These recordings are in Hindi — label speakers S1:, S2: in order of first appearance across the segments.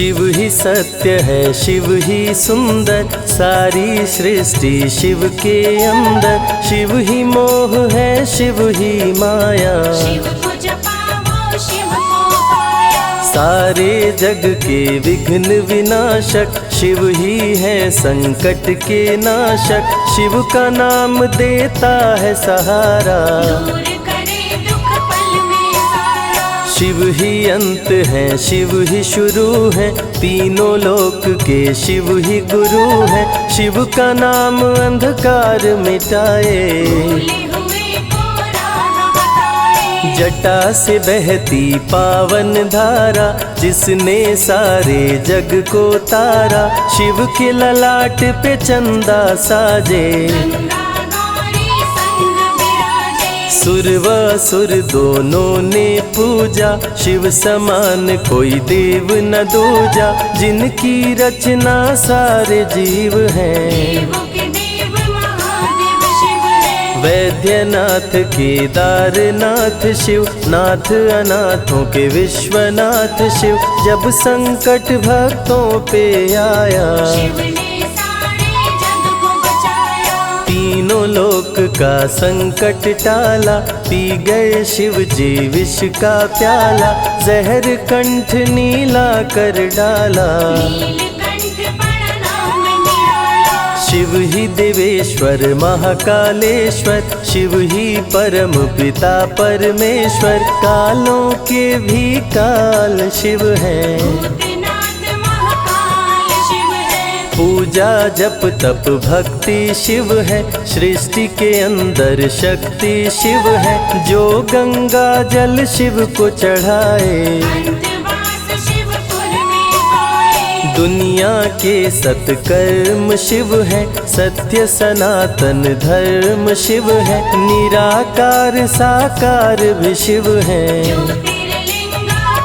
S1: शिव ही सत्य है, शिव ही सुंदर, सारी सृष्टि शिव के अंदर। शिव ही मोह है, शिव ही माया,
S2: शिव को जपाओ शिव को पाया।
S1: सारे जग के विघ्न विनाशक, शिव ही है संकट के नाशक। शिव का नाम देता है सहारा,
S2: दूर करे दुख पल में सारा।
S1: शिव ही अंत है, शिव ही शुरू है, तीनों लोक के शिव ही गुरु है। शिव का नाम अंधकार मिटाए,
S2: भूले हुए को राह बताए।
S1: जटा से बहती पावन धारा, जिसने सारे जग को तारा। शिव के ललाट पे चंदा साजे,
S2: गंगा गौरी संग विराजे।
S1: सुर व असुर दोनों ने पूजा, शिव समान कोई देव न दूजा। जिनकी रचना सारे जीव हैं,
S2: देवों के देव महादेव शिव है।
S1: वैद्यनाथ केदारनाथ शिव, नाथ अनाथों के विश्वनाथ शिव। जब संकट भक्तों पे आया,
S2: शिव ने सारे जग को बचाया।
S1: तीनों लोक का संकट टाला, पी गए शिव जी विष का प्याला। जहर कंठ नीला कर डाला,
S2: नीलकंठ बड़ा नाम निराला।
S1: शिव ही देवेश्वर महाकालेश्वर, शिव ही परम पिता परमेश्वर। कालों के भी काल शिव हैं,
S2: भूतनाथ महाकाल शिव है।
S1: पूजा जप तप भक्ति शिव है, सृष्टि के अंदर शक्ति शिव है। जो गंगा जल शिव को चढ़ाए,
S2: अंतवास शिवपुर में पाए।
S1: दुनिया के सत्कर्म शिव है, सत्य सनातन धर्म शिव है। निराकार साकार भी शिव है,
S2: ज्योतिर्लिंगाकार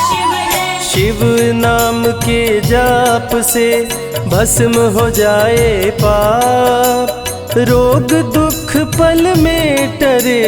S2: शिव है।
S1: शिव नाम के जाप से भस्म हो जाए पाप। रोग दुख पल में टरे,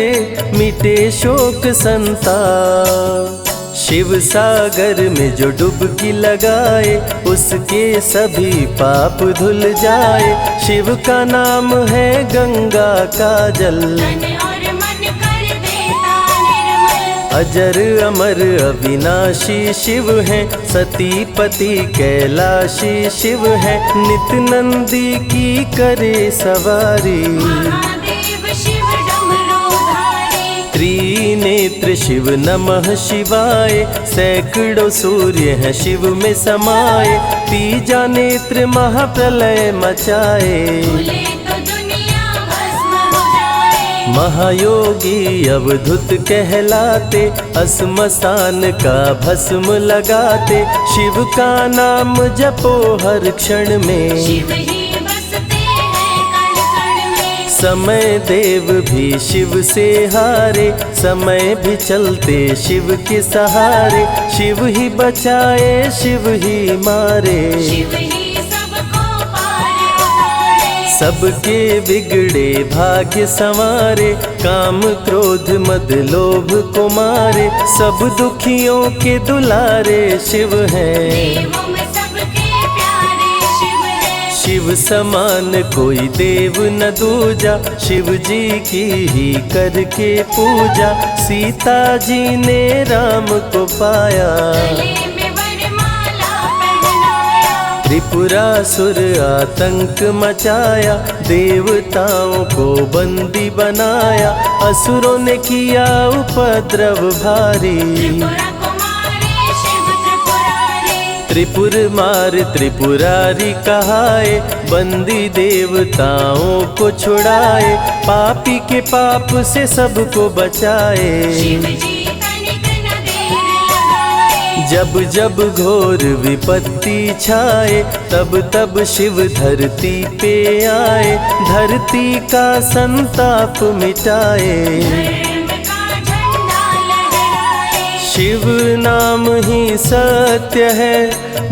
S1: मिटे शोक संताप। शिव सागर में जो डुबकी लगाए, उसके सभी पाप धुल जाए। शिव का नाम है गंगा का जल,
S2: तन और मन कर देता निर्मल।
S1: अजर अमर अविनाशी शिव है, सती पति कैलाशी शिव है। नित नंदी की करे सवारी,
S2: महादेव शिव डमरूधारी।
S1: त्रिनेत्र शिव नमः शिवाय। सैकड़ों सूर्य हैं शिव में समाये, तीजा नेत्र महाप्रलय मचाए।
S2: भूले तो दुनिया भस्म हो जाए।
S1: महायोगी अवधूत कहलाते, असमसान का भस्म लगाते। शिव का नाम जपो हर क्षण में,
S2: शिव ही बसते हैं कण कण में।
S1: समय देव भी शिव से हारे, समय भी चलते शिव के सहारे। शिव ही बचाए शिव ही मारे,
S2: शिव ही सबको पार उतारे।
S1: सबके बिगड़े भाग्य संवारे। काम क्रोध मद लोभ को मारे, सब दुखियों के दुलारे शिव हैं।
S2: देवों में सबके प्यारे शिव है।
S1: शिव समान कोई देव न दूजा, शिव जी की ही करके पूजा। सीता जी ने राम को पाया,
S2: गले में वरमाला पहनाया।
S1: त्रिपुरासुर आतंक मचाया, देवताओं को बंदी बनाया। असुरों ने किया उपद्रव भारी,
S2: त्रिपुरा को मारे शिव त्रिपुरारी।
S1: त्रिपुर मार त्रिपुरारी कहाए, बंदी देवताओं को छुड़ाए। पापी के पाप से सबको बचाए,
S2: शिव जी तनिक न देर लगाए।
S1: जब जब घोर विपत्ति छाए, तब तब शिव धरती पे आए। धरती का संताप मिटाए,
S2: धर्म का झंडा लहराए।
S1: शिव नाम ही सत्य है,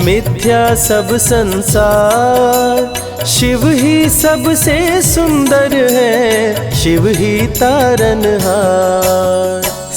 S1: मिथ्या सब संसार। शिव ही सबसे सुंदर है, शिव ही तारनहार।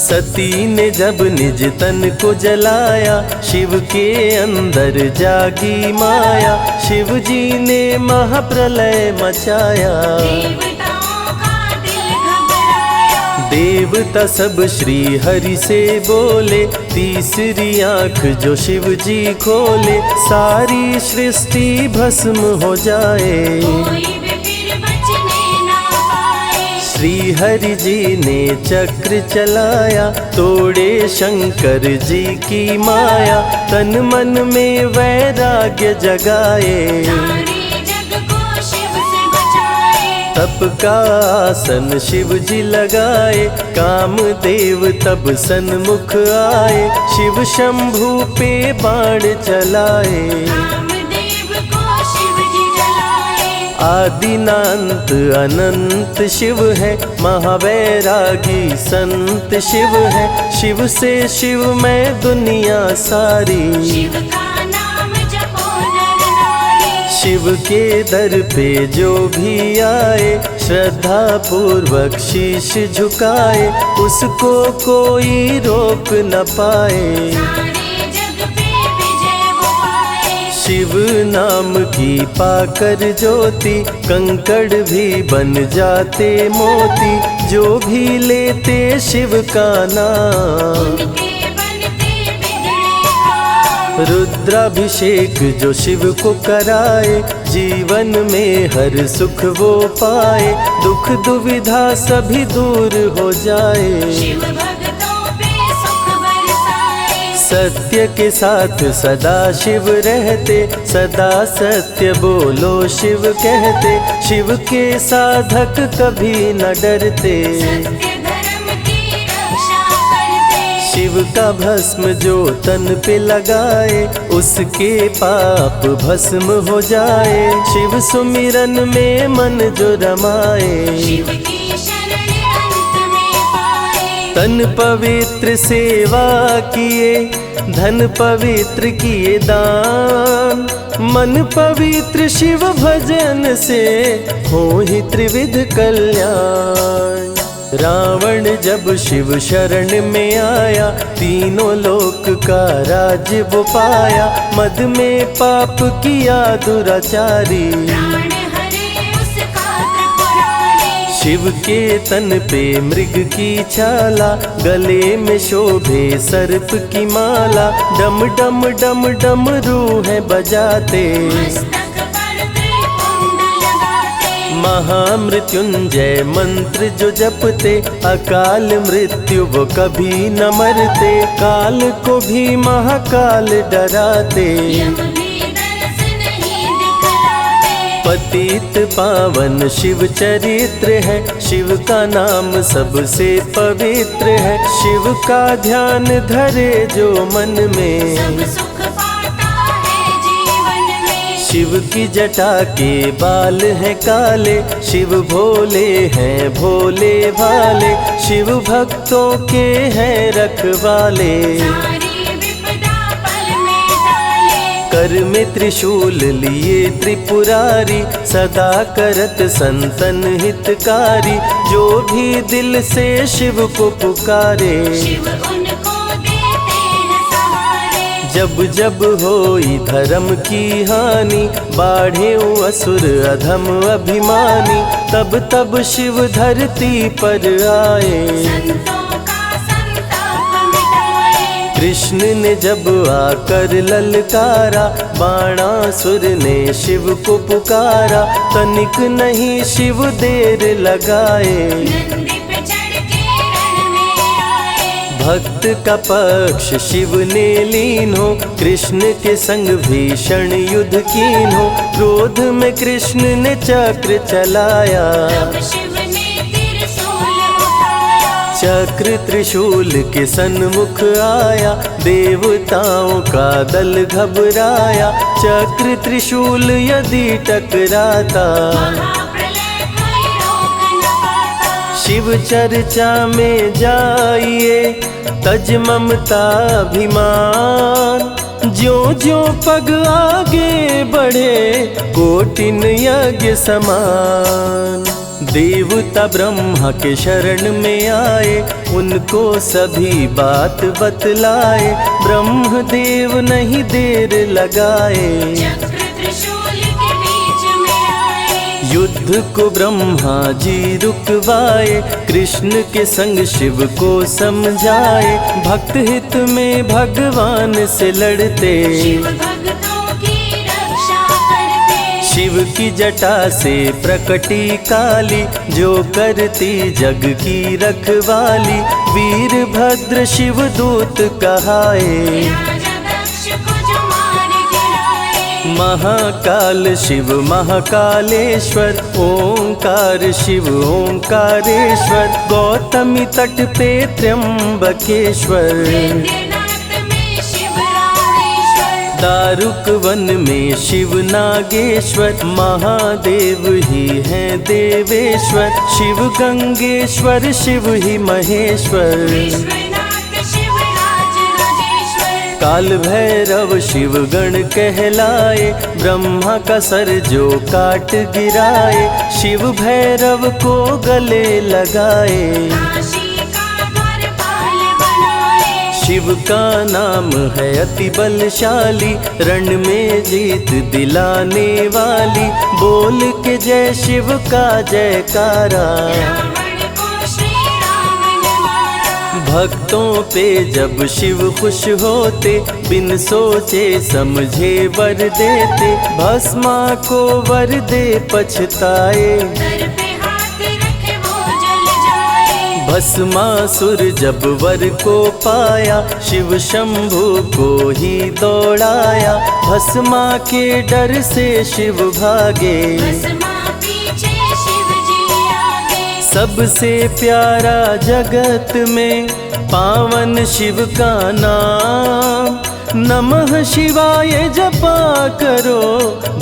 S1: सती ने जब निज तन को जलाया, शिव के अंदर जागी माया, शिव जी ने महाप्रलय मचाया।
S2: देवताओं का दिल घबराया,
S1: देवता सब श्री हरि से बोले, तीसरी आंख जो शिव जी खोले, सारी सृष्टि भस्म हो जाए।
S2: कोई भी फिर बचने ना पाए।
S1: श्री हरि जी ने चक्र चलाया, तोड़े शंकर जी की माया, तन मन में वैराग्य जगाए।
S2: सारे जग को शिव से बचाए।
S1: तप का आसन शिव जी लगाए, कामदेव तब सन्मुख आए, शिव शंभू पे बाण चलाए।
S2: कामदेव को शिव जी जलाए।
S1: आदिनांत अनंत शिव है, महावैरागी संत शिव है, शिव से शिव में दुनिया सारी।
S2: शिव का नाम जपो नर नारी।
S1: शिव के दर पे जो भी आए, श्रद्धा पूर्वक शीश झुकाए, उसको कोई रोक न पाए।
S2: सारे जग पे विजय वो पाए।
S1: शिव नाम की पाकर ज्योति, कंकड़ भी बन जाते मोती, जो भी लेते शिव का नाम।
S2: उनके बनते बिगड़े काम।
S1: रुद्राभिषेक जो शिव को कराए, जीवन में हर सुख वो पाए, दुख दुविधा सभी दूर हो जाए।
S2: शिव भक्तों पे सुख बरसाए।
S1: सत्य के साथ सदा शिव रहते, सदा सत्य बोलो शिव कहते, शिव के साधक कभी न डरते।
S2: सत्य धर्म की रक्षा करते।
S1: शिव का भस्म जो तन पे लगाए, उसके पाप भस्म हो जाए। शिव सुमिरन में मन जो रमाए,
S2: शिव की शरण अंत में पाए।
S1: तन पवित्र सेवा किए, धन पवित्र किए दान, मन पवित्र शिव भजन से हो ही त्रिविध कल्याण। रावण जब शिव शरण में आया, तीनों लोक का राज्य वो पाया, मद में पाप किया दुराचारी।
S2: प्राण हरे उसका त्रिपुरारी।
S1: शिव के तन पे मृग की छाला, गले में शोभे सर्प की माला, डम डम डम डम रूह बजाते।
S2: मस्तक पर त्रिपुंड लगाते।
S1: महामृत्युंजय मंत्र जो जपते, अकाल मृत्यु वो कभी न मरते, काल को भी महाकाल डराते।
S2: यम भी दर्श नहीं दिखलाते।
S1: पतित पावन शिव चरित्र है, शिव का नाम सबसे पवित्र है, शिव का ध्यान धरे जो मन में,
S2: सब सुख पाता है जीवन में।
S1: शिव की जटा के बाल हैं काले, शिव भोले हैं भोले भाले, शिव भक्तों के हैं रखवाले।
S2: सारी विपदा पल में टाले।
S1: कर में त्रिशूल लिए त्रिपुरारी, सदा करत संतन हितकारी, जो भी दिल से शिव को पुकारे।
S2: शिव उनको देते हैं सहारे।
S1: जब जब होई धर्म की हानि, बाढ़े असुर अधम अभिमानी, तब तब शिव धरती पर आए।
S2: संतों का संताप मिटाए।
S1: कृष्ण ने जब आकर ललकारा, बाणासुर ने शिव को पुकारा, तनिक नहीं शिव देर लगाए।
S2: नंदी पे चढ़ के रण में आए।
S1: भक्त का पक्ष शिव ने लीन हो, कृष्ण के संग भीषण युद्ध कीन हो, क्रोध में कृष्ण ने चक्र चलाया।
S2: तब शिव ने त्रिशूल उठाया।
S1: चक्र त्रिशूल के सन्मुख आया, देवताओं का दल घबराया, चक्र त्रिशूल यदि टकराता,
S2: महाप्रलय कोई रोक न पाता।
S1: शिव चर्चा में जाइए, तज ममता अभिमान, ज्यों ज्यों पग आगे बढ़े, कोटिन यज्ञ समान। देवता ब्रह्मा के शरण में आए, उनको सभी बात बतलाए। ब्रह्मदेव नहीं देर लगाए,
S2: चक्र त्रिशूल के बीच में आए।
S1: युद्ध को ब्रह्मा जी रुकवाए, कृष्ण के संग शिव को समझाए। भक्त हित में भगवान से लड़ते,
S2: शिव भक्तों की रक्षा करते।
S1: शिव की जटा से प्रकटी काली, जो करती जग की रखवाली। वीरभद्र शिव दूत कहाए,
S2: राजा दक्ष को जो मार गिराए।
S1: महाकाल शिव महाकालेश्वर, ओंकार शिव ओंकारेश्वर। गौतमी तट पे त्र्यंबकेश्वर,
S2: वैद्यनाथ में शिव रामेश्वर।
S1: दारुक वन में शिव नागेश्वर। महादेव ही हैं देवेश्वर, शिव गंगेश्वर शिव ही महेश्वर।
S2: विश्वनाथ शिव राज राजेश्वर।
S1: काल भैरव शिव गण कहलाए, ब्रह्मा का सर जो काट गिराए। शिव भैरव को गले लगाए,
S2: काशी का द्वारपाल बनाए।
S1: शिव का नाम है अति बलशाली, रण में जीत दिलाने वाली। बोल के जय शिव का जयकारा,
S2: रावण को श्री राम ने मारा।
S1: भक्तों पे जब शिव खुश होते, बिन सोचे समझे वर देते। भस्मा को वर दे पछताए,
S2: सर पे हाथ रखे वो जल जाए।
S1: भस्मासुर जब वर को पाया, शिव शंभु को ही दौड़ाया। भस्मा के डर से शिव भागे,
S2: भस्मा पीछे शिव जी आगे।
S1: सबसे प्यारा जगत में पावन शिव का नाम। नमः शिवाय जपा करो,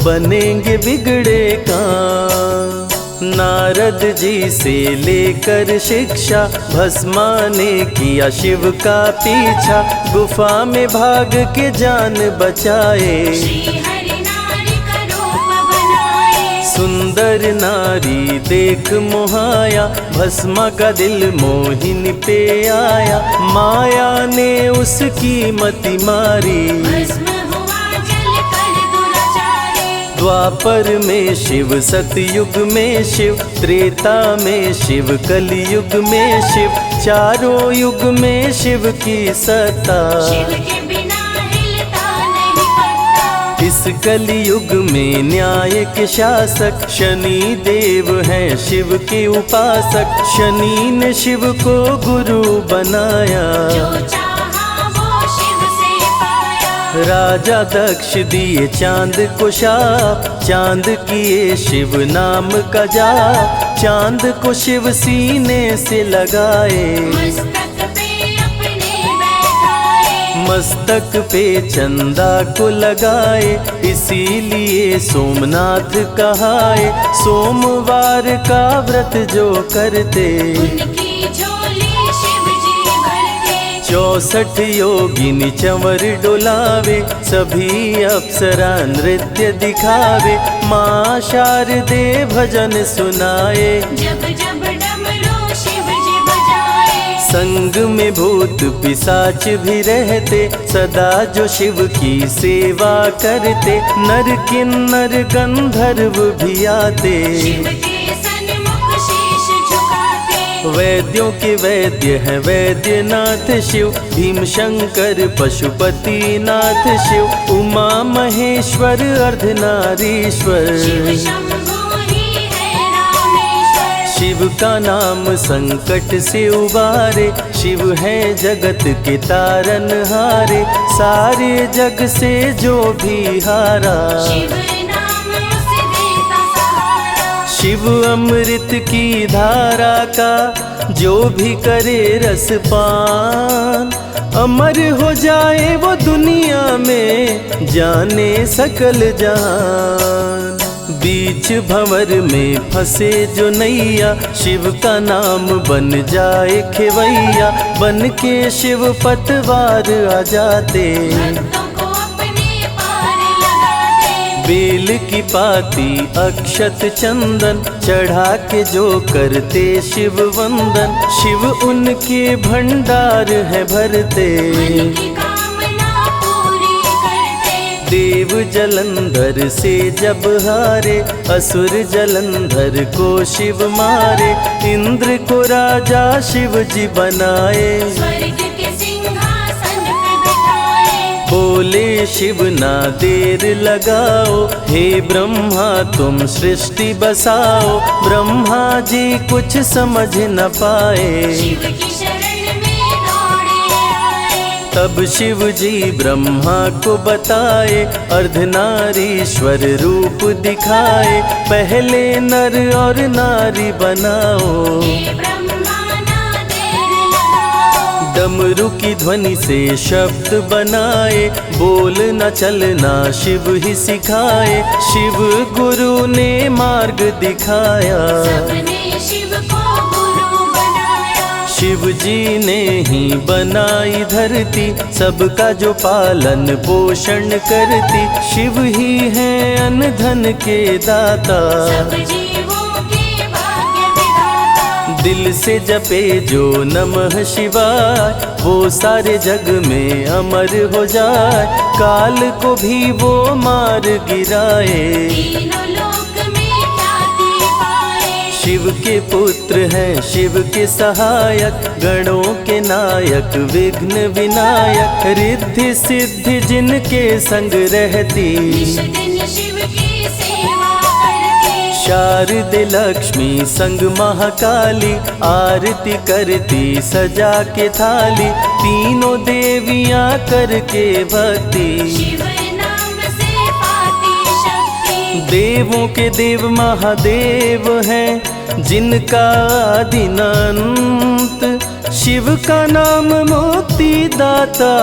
S1: बनेंगे बिगड़े काम। नारद जी से लेकर शिक्षा, भस्मा ने किया शिव का पीछा। गुफा में भाग के जान बचाए,
S2: श्री हरि नारी का रूप बनाए।
S1: सुंदर नारी देख मोहाया, भस्मा का दिल मोहिनी पे आया। माया ने उसकी मति मारी,
S2: भस्म हुआ जल कर दुराचारी।
S1: द्वापर में शिव सतयुग में शिव, त्रेता में शिव कलयुग में शिव। चारों युग में शिव की सत्ता,
S2: शिव के बिना हिलता नहीं पत्ता।
S1: इस कलयुग में न्याय के शासक, शनि देव हैं शिव के उपासक। शनि ने शिव को गुरु बनाया,
S2: जो चाहा वो शिव से पाया।
S1: राजा दक्ष दिए चांद को शाप, चांद किए शिव नाम का जाप। चांद को शिव सीने से लगाए,
S2: मस्तक पे अपने बैठाए।
S1: मस्तक पे चंदा को लगाए। इसीलिए सोमनाथ कहाए, सोमवार का व्रत जो करते।
S2: उनकी झोली शिव जी भरते।
S1: 64 योगिनी चंवर डोलावे, सभी अप्सरा नृत्य दिखावे। माँ शारदे भजन सुनाए,
S2: जब जब डमरू शिव जी बजाए।
S1: संग में भूत पिशाच भी रहते, सदा जो शिव की सेवा करते। नर किन्नर गंधर्व भी आते,
S2: शिव के सन्मुख शीश झुकाते।
S1: वैद्यों के वैद्य हैं वैद्यनाथ शिव। भीम शंकर पशुपति नाथ शिव, उमा महेश्वर अर्धनारीश्वर।
S2: शिव शंभु ही है रामेश्वर।
S1: शिव का नाम संकट से उबारे, शिव है जगत के तारनहारे। सारे जग से जो भी हारा,
S2: शिव नाम उसे देता सहारा।
S1: शिव अमृत की धारा का जो भी करे रसपान। अमर हो जाए वो दुनिया में, जाने सकल जहान। बीच भंवर में फंसे जो नैया, शिव का नाम बन जाए खेवैया। बन के शिव पतवार आ जाते,
S2: भक्तों को अपने पार लगाते।
S1: बेल की पाती अक्षत चंदन चढ़ा के जो करते शिव वंदन, शिव उनके भंडार है भरते।
S2: मन की कामना पूरी करते।
S1: देव जलंधर से जब हारे, असुर जलंधर को शिव मारे। इंद्र को राजा शिव जी बनाए,
S2: स्वर्ग के सिंहासन पे बिठाए।
S1: बोले शिव ना देर लगाओ, हे ब्रह्मा तुम सृष्टि बसाओ। ब्रह्मा जी कुछ समझ न पाए,
S2: शिव की शरण में दौड़े आए।
S1: तब शिव जी ब्रह्मा को बताए, अर्धनारीश्वर रूप दिखाए। पहले नर और नारी बनाओ,
S2: हे ब्रह्मा ना देर लगाओ।
S1: डमरू की ध्वनि से शब्द बनाए, बोलना चलना शिव ही सिखाए। शिव गुरु ने मार्ग दिखाया,
S2: सबने शिव को गुरु बनाया।
S1: शिव जी ने ही बनाई धरती, सबका जो पालन पोषण करती। शिव ही है अन्न धन के दाता,
S2: सब जीवों के भाग्य विधाता।
S1: दिल से जपे जो नमः शिवाय, वो सारे जग में अमर हो जाए। काल को भी वो मार गिराए,
S2: तीनों लोक में ख्याति पाए।
S1: शिव के पुत्र हैं शिव के सहायक, गणों के नायक विघ्न विनायक। रिद्धि सिद्धि जिनके संग रहती,
S2: निश दिन शिव की सेवा करते।
S1: शारदे लक्ष्मी संग महाकाली, आरती करती सजा के थाली। तीनों देवियां करके भक्ति,
S2: शिव नाम से पाती शक्ति।
S1: देवों के देव महादेव हैं, जिनका आदि न अंत। शिव का नाम मुक्ति दाता,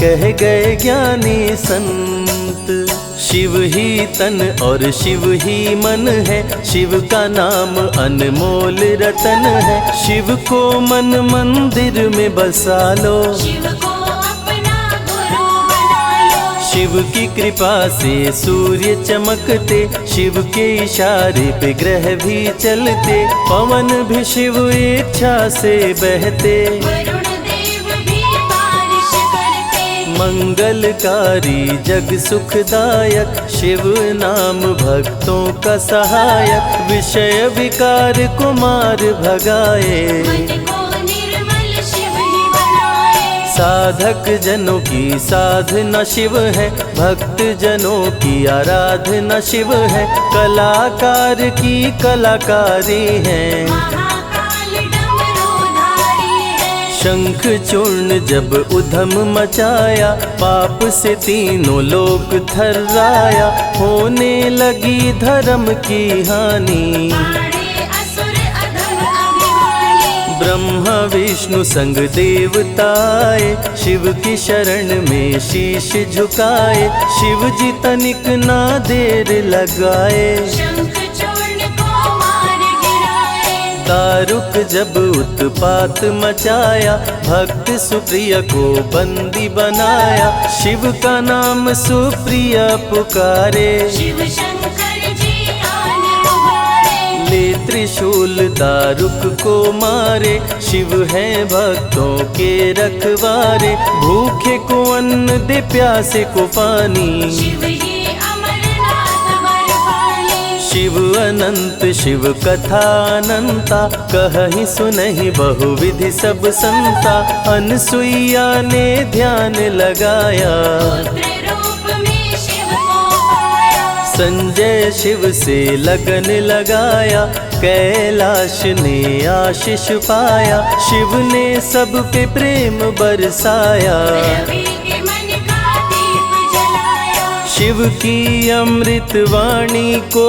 S1: कह गए ज्ञानी संत। शिव ही तन और शिव ही मन है, शिव का नाम अनमोल रतन है। शिव को मन मंदिर में बसा लो,
S2: शिव को अपना गुरु बना लो।
S1: शिव की कृपा से सूर्य चमकते, शिव के इशारे पे ग्रह भी चलते। पवन भी शिव इच्छा से बहते,
S2: वरुण देव भी बारिश करते।
S1: मंगलकारी जग सुखदायक, शिव नाम भक्तों का सहायक। विषय विकार को मार भगाए,
S2: मन को निर्मल शिव ही बनाए।
S1: साधक जनों की साधना शिव है, भक्त जनों की आराधना शिव है। कलाकार की कलाकारी है,
S2: महाकाल डमरूधारी है।
S1: शंख चूर्ण जब उधम मचाया, पाप से तीनों लोक थर्राया। होने लगी धर्म की हानि,
S2: बाड़े असुर अधम अभिमानी।
S1: ब्रह्मा विष्णु संग देवताए, शिव की शरण में शीश झुकाए। शिव जी तनिक ना देर लगाए,
S2: शंख चूर्ण को मार गिराए।
S1: दारुक जब उत्पात मचाया, भक्त सुप्रिय को बंदी बनाया। शिव का नाम सुप्रिय पुकारे,
S2: शिव शंकर जी आन उबारे।
S1: ले त्रिशूल दारुक को मारे। शिव है भक्तों के रखवारे, भूखे को अन्न दे प्यासे को पानी।
S2: शिव ही अमरनाथ वर पानी।
S1: शिव अनंत शिव कथा अनंता, कहीं सुनहि बहुविधि सब संता। अनसुईया ने ध्यान लगाया,
S2: पुत्र रूप में शिव को पाया।
S1: संजय शिव से लगन लगाया। कैलाश ने आशीष पाया, शिव ने सब पे प्रेम बरसाया।
S2: रवि के मन का दीप जलाया।
S1: शिव की अमृत वाणी को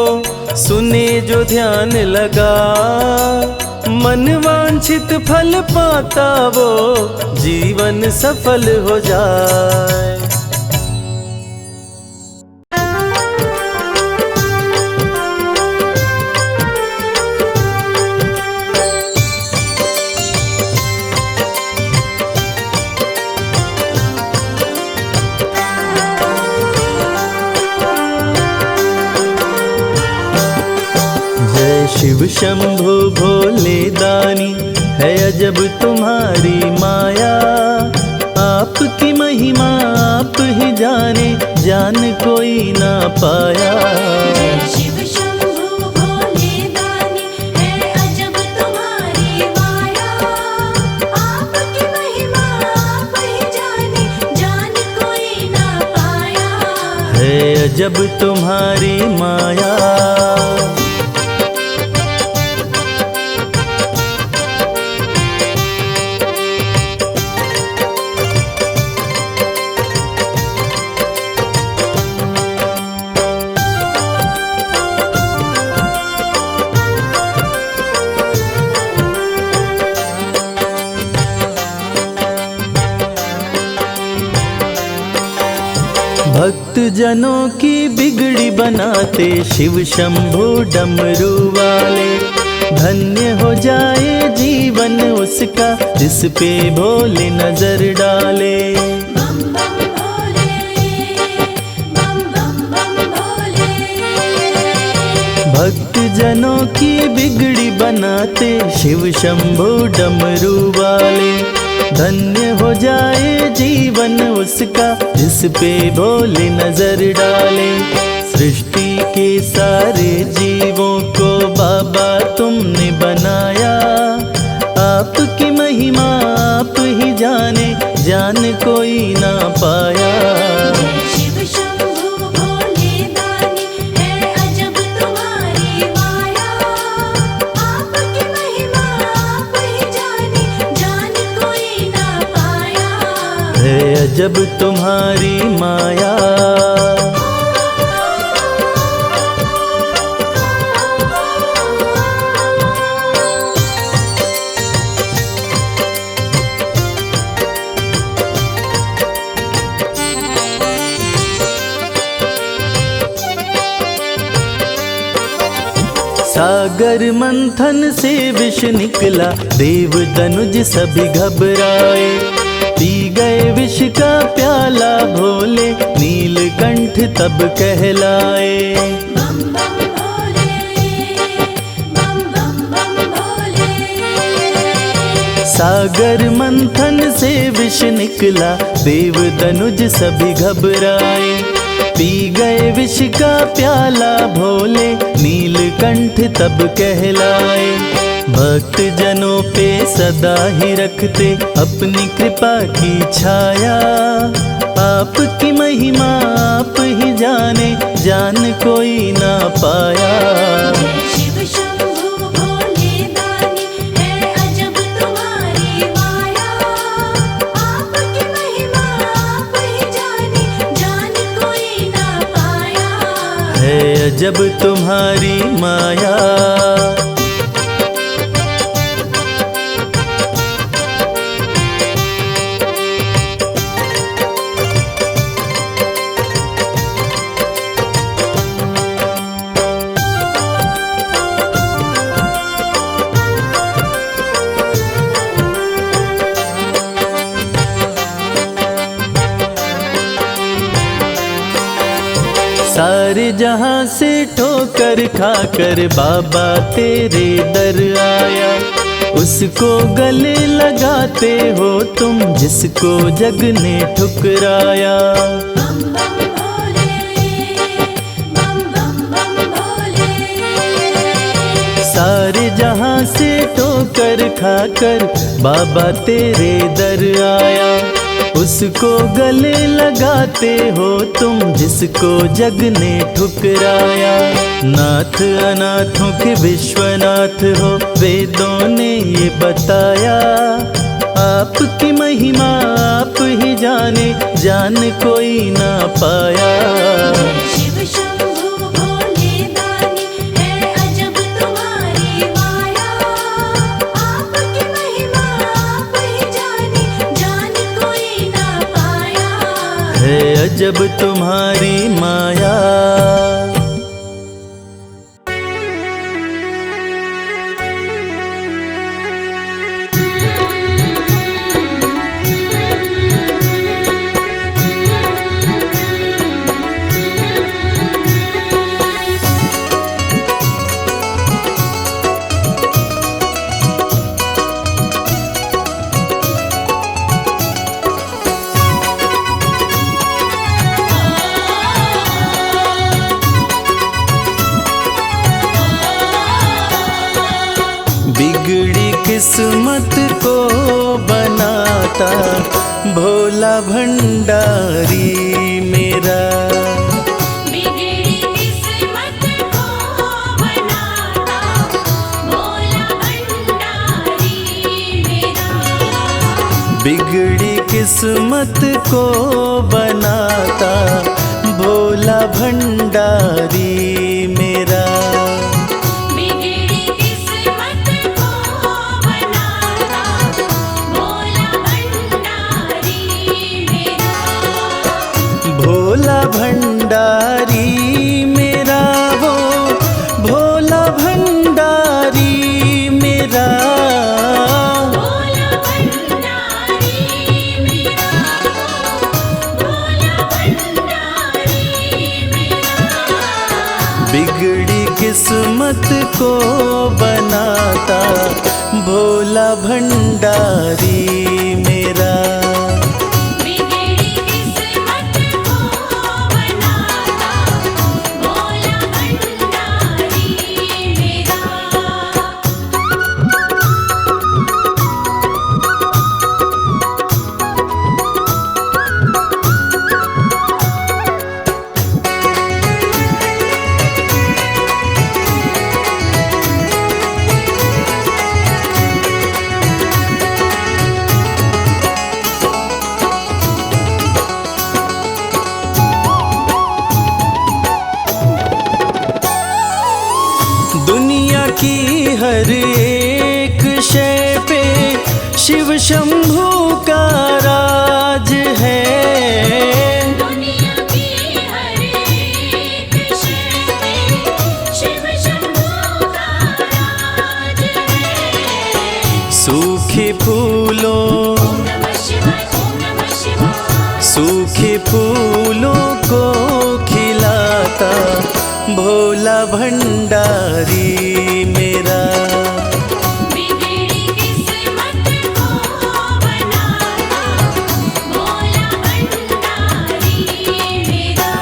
S1: सुने जो ध्यान लगा, मन वांछित फल पाता वो जीवन सफल हो जाए। शिव शंभु भोले दानी है अजब तुम्हारी माया। आपकी महिमा आप ही जाने, जान कोई ना पाया।
S2: शिव शंभु भोले दानी है अजब तुम्हारी माया। आपकी महिमा आप ही जाने, जान कोई ना पाया।
S1: है अजब तुम्हारी माया। भक्त जनों की बिगड़ी बनाते शिव शंभु डमरू वाले। धन्य हो जाए जीवन उसका जिस पे भोले नजर डाले।
S2: बम बम भोले, बम बम बम भोले।
S1: भक्त जनों की बिगड़ी बनाते शिव शंभु डमरू वाले। धन्य हो जाए जीवन उसका जिस पे भोले नजर डाले। सृष्टि के सारे जीवों को बाबा तुमने बनाया। आपकी महिमा आप ही जाने, जान कोई ना पाया।
S2: शिव शंभु भोले दानी है अजब तुम्हारी माया। आपकी महिमा आप ही जाने, जान कोई ना पाया।
S1: है अजब तुम्हारी माया। सागर मंथन से विष निकला, देव दनुज सभी घबराए। पी गए विष का प्याला भोले, नीलकंठ तब कहलाए।
S2: बम बम भोले, बम बम बम भोले।
S1: सागर मंथन से विष निकला, देव दनुज सभी घबराए। पी गए विष का प्याला भोले, नीलकंठ तब कहलाए। भक्त जनों पे सदा ही रखते अपनी कृपा की छाया। आपकी महिमा आप ही जाने, जान कोई ना पाया।
S2: शिव शंभु भोले दानी है अजब तुम्हारी माया। आपकी महिमा आप ही जाने, जान कोई ना पाया।
S1: है अजब तुम्हारी माया। सारे जहां से ठोकर खाकर बाबा तेरे दर आया। उसको गले लगाते हो तुम जिसको जग ने ठुकराया।
S2: बम बम भोले, बम बम बम भोले।
S1: सारे जहां से ठोकर खाकर बाबा तेरे दर आया। उसको गले लगाते हो तुम जिसको जग ने ठुकराया। नाथ अनाथों के विश्वनाथ हो, वेदों ने ये बताया। आपकी महिमा आप ही जाने, जान कोई ना पाया।
S2: शिव शंभु भोले दानी है अजब तुम्हारी माया। आपकी महिमा आप ही जाने, जान कोई ना पाया।
S1: है अजब तुम्हारी माया। को बनाता भोला भंडारी मेरा।
S2: बिगड़ी किस्मत को बनाता भोला भंडारी मेरा।
S1: बिगड़ी किस्मत को बनाता भोला भंडारी मेरा।
S2: बिगड़ी किस्मत को बनाता भोला भंडारी मेरा।
S1: भोला भंडारी मेरा वो भोला भंडारी मेरा।
S2: भोला भंडारी मेरा। भोला भंडारी मेरा।
S1: बिगड़ी किस्मत को बनाता भोला भंडारी मेरा।
S2: बिगड़ी किस्मत को बनाता भोला भंडारी मेरा।
S1: दुनिया की हर एक शय पे शिव शंभू का राज है।
S2: दुनिया की हर एक शय पे शिव शंभू का राज है।
S1: सूखे फूलों
S2: ओम नमः शिवाय। ओम नमः शिवाय।
S1: सूखे फूलों को खिलाता भोला भंडारी मेरा।
S2: बिगड़ी किस्मत को बनाता भोला भंडारी मेरा।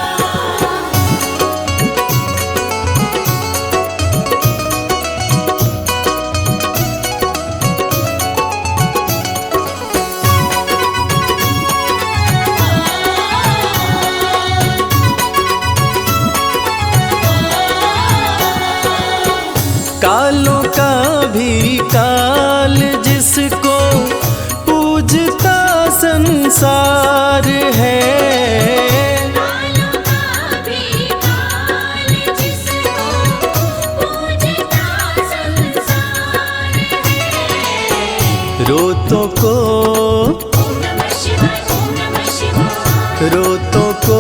S1: कालों का भी काल जिसको पूजता संसार है।
S2: कालों का भी काल जिसको पूजता संसार है।
S1: रोतों को
S2: ओम नमः शिवाय। ओम नमः शिवाय।
S1: रोतों को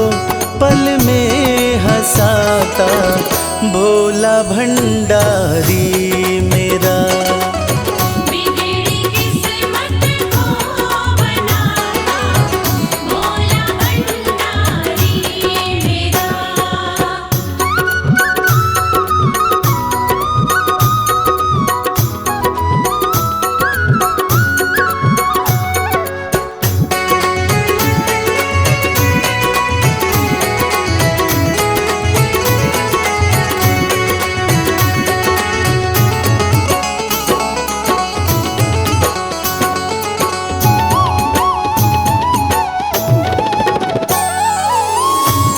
S1: पल में हंसाता भोला भंडारी मेरा।
S2: बिगड़ी किस्मत को बनाता भोला भंडारी मेरा।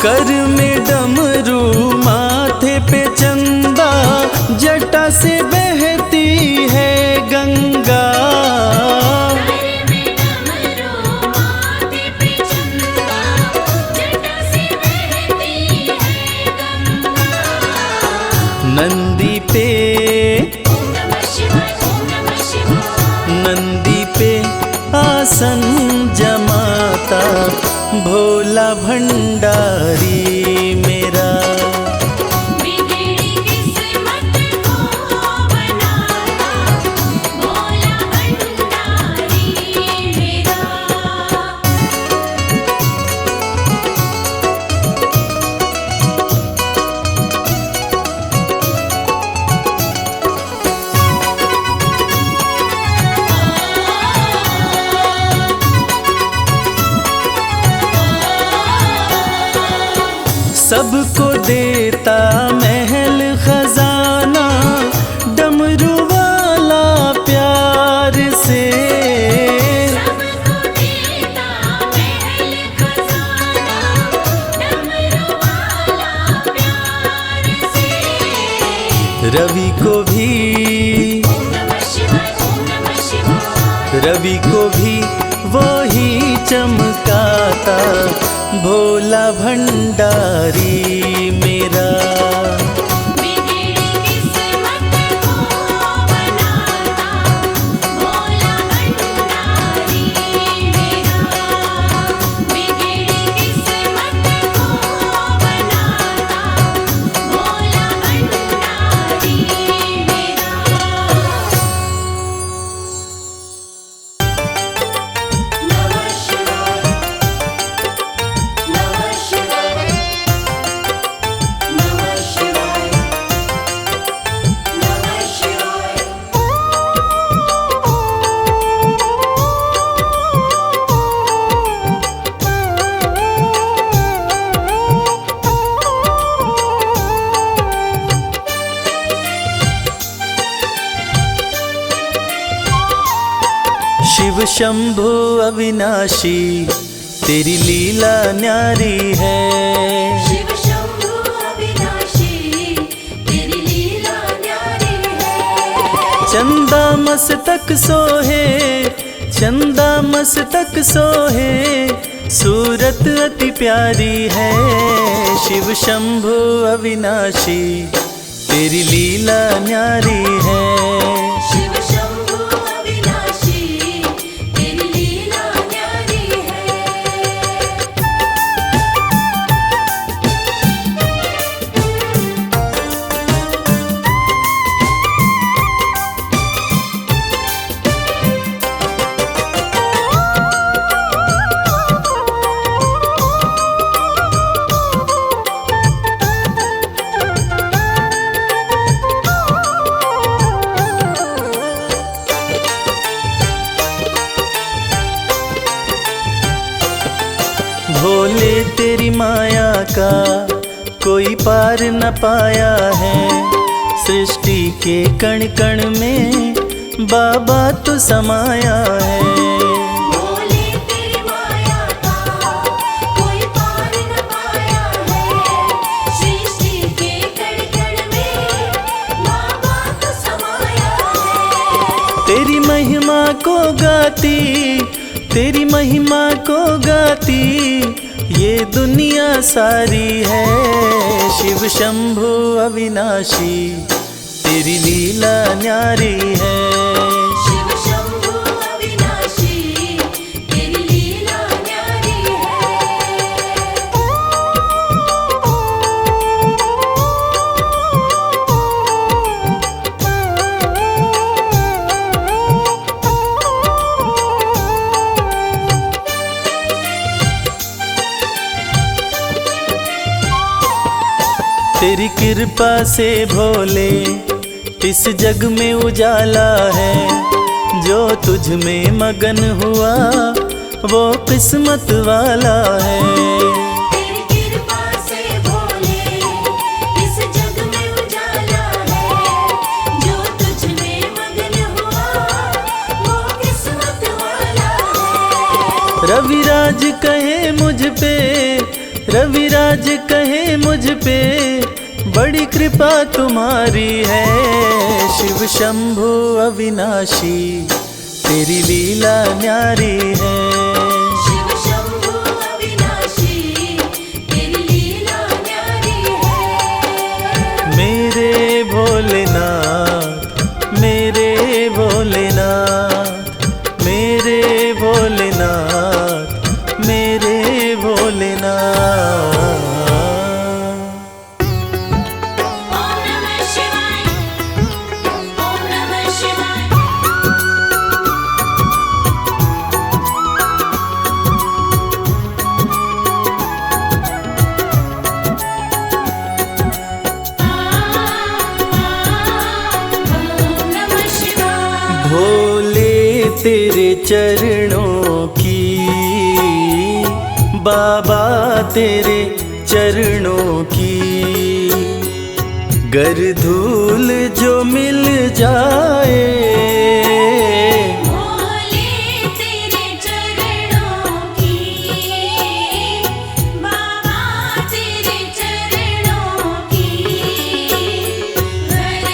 S1: कर में डमरू माथे पे चंदा जटा से बहती है गंगा।
S2: सर में डमरू माथे पे चंदा जटा से बहती है गंगा।
S1: नंदी पे
S2: ओम नमः शिवाय। ओम नमः शिवाय।
S1: नंदी पे आसन जमाता भोला भंडारी मेरा।
S2: बिगड़ी किस्मत को बनाता भोला भंडारी मेरा।
S1: सबको देता महल खजाना डमरू वाला प्यार से। रवि को भी
S2: ओम नमः शिवाय, ओम नमः शिवाय।
S1: रवि को भी वो ही चमकाता, भोला भंडारी मेरा।
S2: बिगड़ी किस्मत को बनाता, भोला भंडारी मेरा। बिगड़ी किस्मत को बनाता, भोला भंडारी मेरा। नमः शिवाय, नमः शिवाय, नमः शिवाय, नमः शिवाय।
S1: शिव शंभु अविनाशी, तेरी लीला न्यारी है।
S2: शिव शंभु अविनाशी, तेरी लीला न्यारी है।
S1: चंदा मस्तक सोहे, चंदा मस्तक सोहे, सूरत अति प्यारी है। शिव शंभु अविनाशी, तेरी लीला न्यारी है।
S2: शिव शंभु अविनाशी, तेरी लीला न्यारी है।
S1: भोले तेरी माया का कोई पार न पाया है। सृष्टि के कण कण में बाबा तो समाया है।
S2: भोले तेरी माया का कोई पार न पाया है। सृष्टि के कण कण में बाबा तो समाया है।
S1: तेरी महिमा को गाती, तेरी महिमा को गाती, ये दुनिया सारी है। शिव शंभु अविनाशी, तेरी लीला न्यारी है।
S2: शिव शंभु अविनाशी, तेरी लीला न्यारी
S1: तेरी कृपा से भोले इस जग में उजाला है। जो तुझ में मगन हुआ वो किस्मत वाला है।
S2: तेरी कृपा से भोले इस जग में उजाला है। जो तुझ में मगन हुआ वो किस्मत वाला है।
S1: रविराज कहे मुझ पे, रविराज कहे मुझ पे, बड़ी कृपा तुम्हारी है। शिव शंभु अविनाशी, तेरी लीला न्यारी है।
S2: शिव शंभु अविनाशी, तेरी लीला न्यारी है।
S1: मेरे भोलेनाथ, मेरे भोलेनाथ, मेरे भोलेनाथ, मेरे भोलेनाथ।
S2: ओम नमः शिवाय, ओम नमः शिवाय। ओम नमः शिवाय।
S1: भोले तेरे चरणों की, बाबा तेरे चरणों की, गर धूल जो मिल जाए।
S2: भोले तेरे चरणों की, बाबा तेरे चरणों की, गर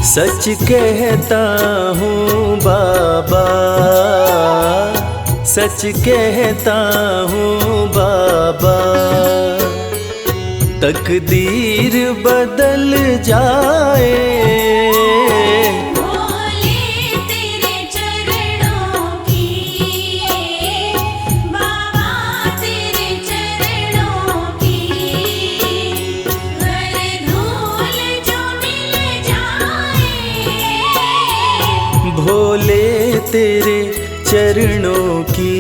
S1: सच कहता हूँ बाबा, सच कहता हूँ बाबा, तकदीर बदल जाए।
S2: भोले तेरे चरणों की, बाबा तेरे चरणों की, हर धूल जो मिल जाए।
S1: भोले तेरे चरणों की।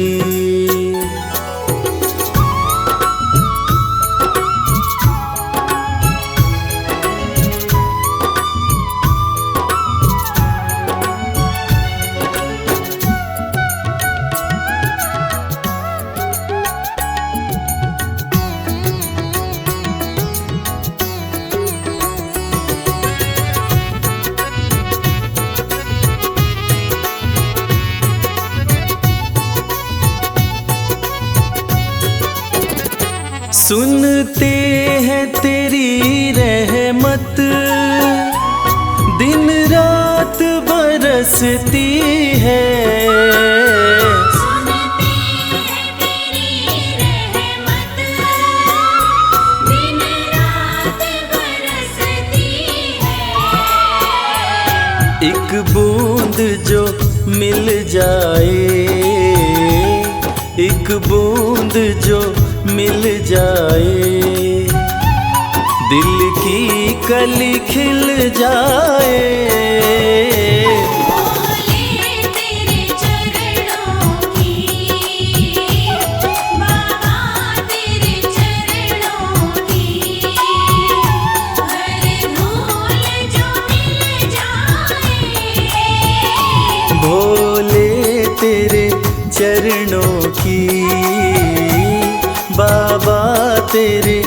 S1: सुनते हैं तेरी रहमत, दिन रात बरसती है।
S2: सुनते हैं तेरी रहमत, दिन रात बरसती है।
S1: एक बूंद जो मिल जाए, एक बूंद जो मिल जाए, दिल की कली खिल जाए।
S2: भोले तेरे चरणों की, बाबा तेरे चरणों की, हर धूल जो मिल जाए।
S1: भोले तेरे चरणों की, बाबा तेरे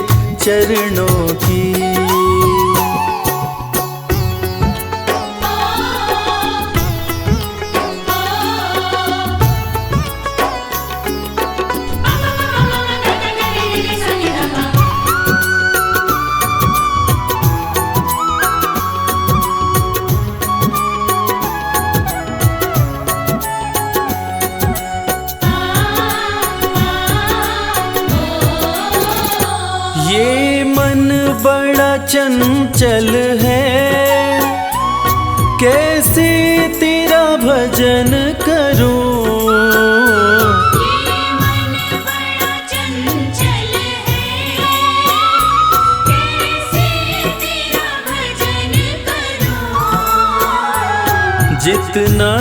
S1: चरणों की। ये मन बड़ा चंचल है, कैसे तेरा भजन करूं।
S2: ये मन बड़ा चंचल है, कैसे तेरा भजन करूं।
S1: जितना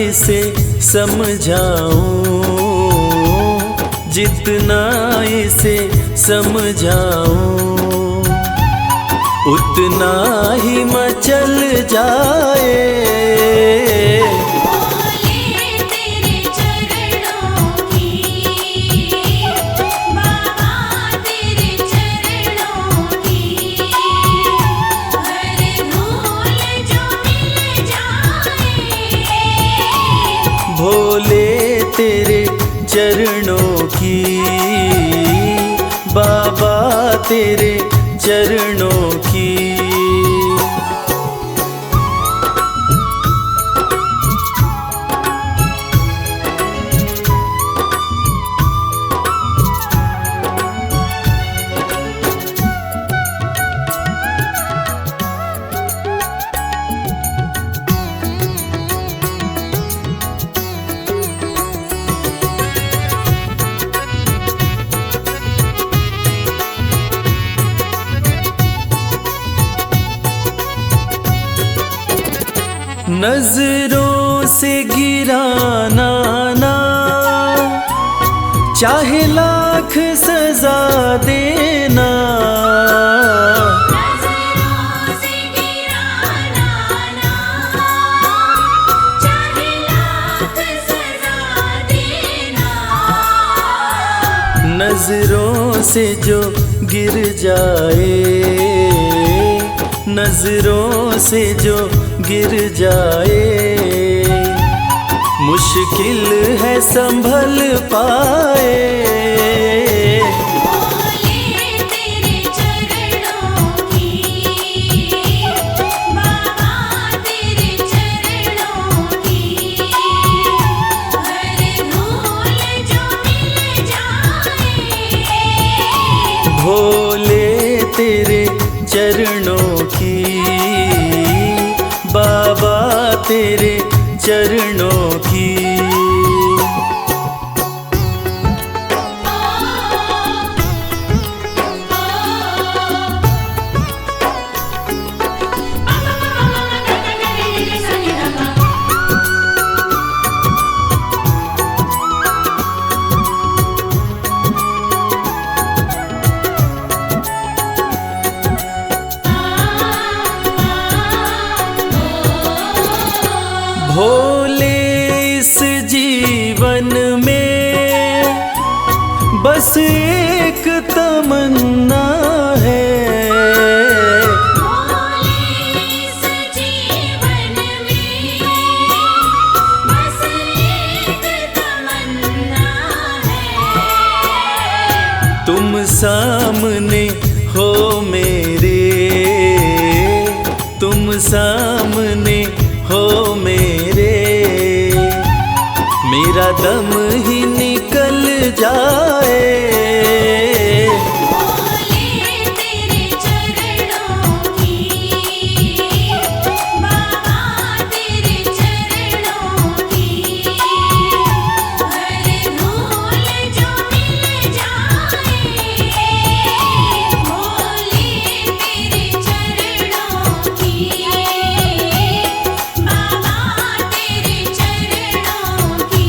S1: इसे समझाऊं, जितना इसे समझाऊं, उतना ही मचल जाए।
S2: भोले तेरे चरणों की, बाबा तेरे चरणों की, हर धूल जो मिल जाए।
S1: भोले तेरे चरणों की, बाबा तेरे चरणों की। नजरों से गिराना ना, चाहे लाख सजा देना।
S2: नजरों से गिराना ना, चाहे लाख सजा देना।
S1: नजरों से जो गिर जाए, नजरों से जो गिर जाए, मुश्किल है संभल पाए।
S2: भोले तेरे चरणों की, बाबा
S1: चरणों की, बाबा तेरे चरणों की। भोले इस जीवन में बस एक तमन्ना है,
S2: भोले इस जीवन में बस एक तमन्ना है।
S1: तुम सामने हो मेरे, तुम सामने हो मेरे, मेरा दम ही निकल जाए।
S2: भोले तेरे चरणों की, बाबा तेरे चरणों की, हर धूल जो मिल जाए। भोले तेरे चरणों की, बाबा तेरे चरणों की।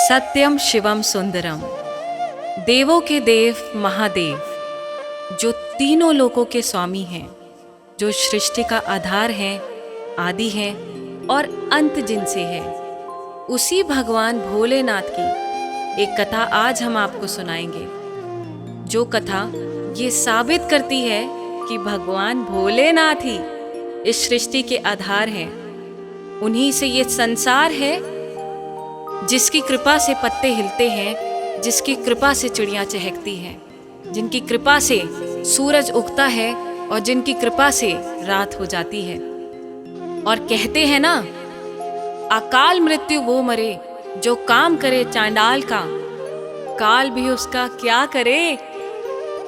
S3: सत्यम शिवम सुंदरम, देवों के देव महादेव, जो तीनों लोकों के स्वामी हैं, जो सृष्टि का आधार हैं, आदि हैं और अंत जिनसे है, उसी भगवान भोलेनाथ की एक कथा आज हम आपको सुनाएंगे। जो कथा ये साबित करती है कि भगवान भोलेनाथ ही इस सृष्टि के आधार हैं। उन्हीं से ये संसार है, जिसकी कृपा से पत्ते हिलते हैं, जिसकी कृपा से चिड़ियाँ चहकती हैं, जिनकी कृपा से सूरज उगता है और जिनकी कृपा से रात हो जाती है। और कहते हैं ना, अकाल मृत्यु वो मरे जो काम करे चांडाल का, काल भी उसका क्या करे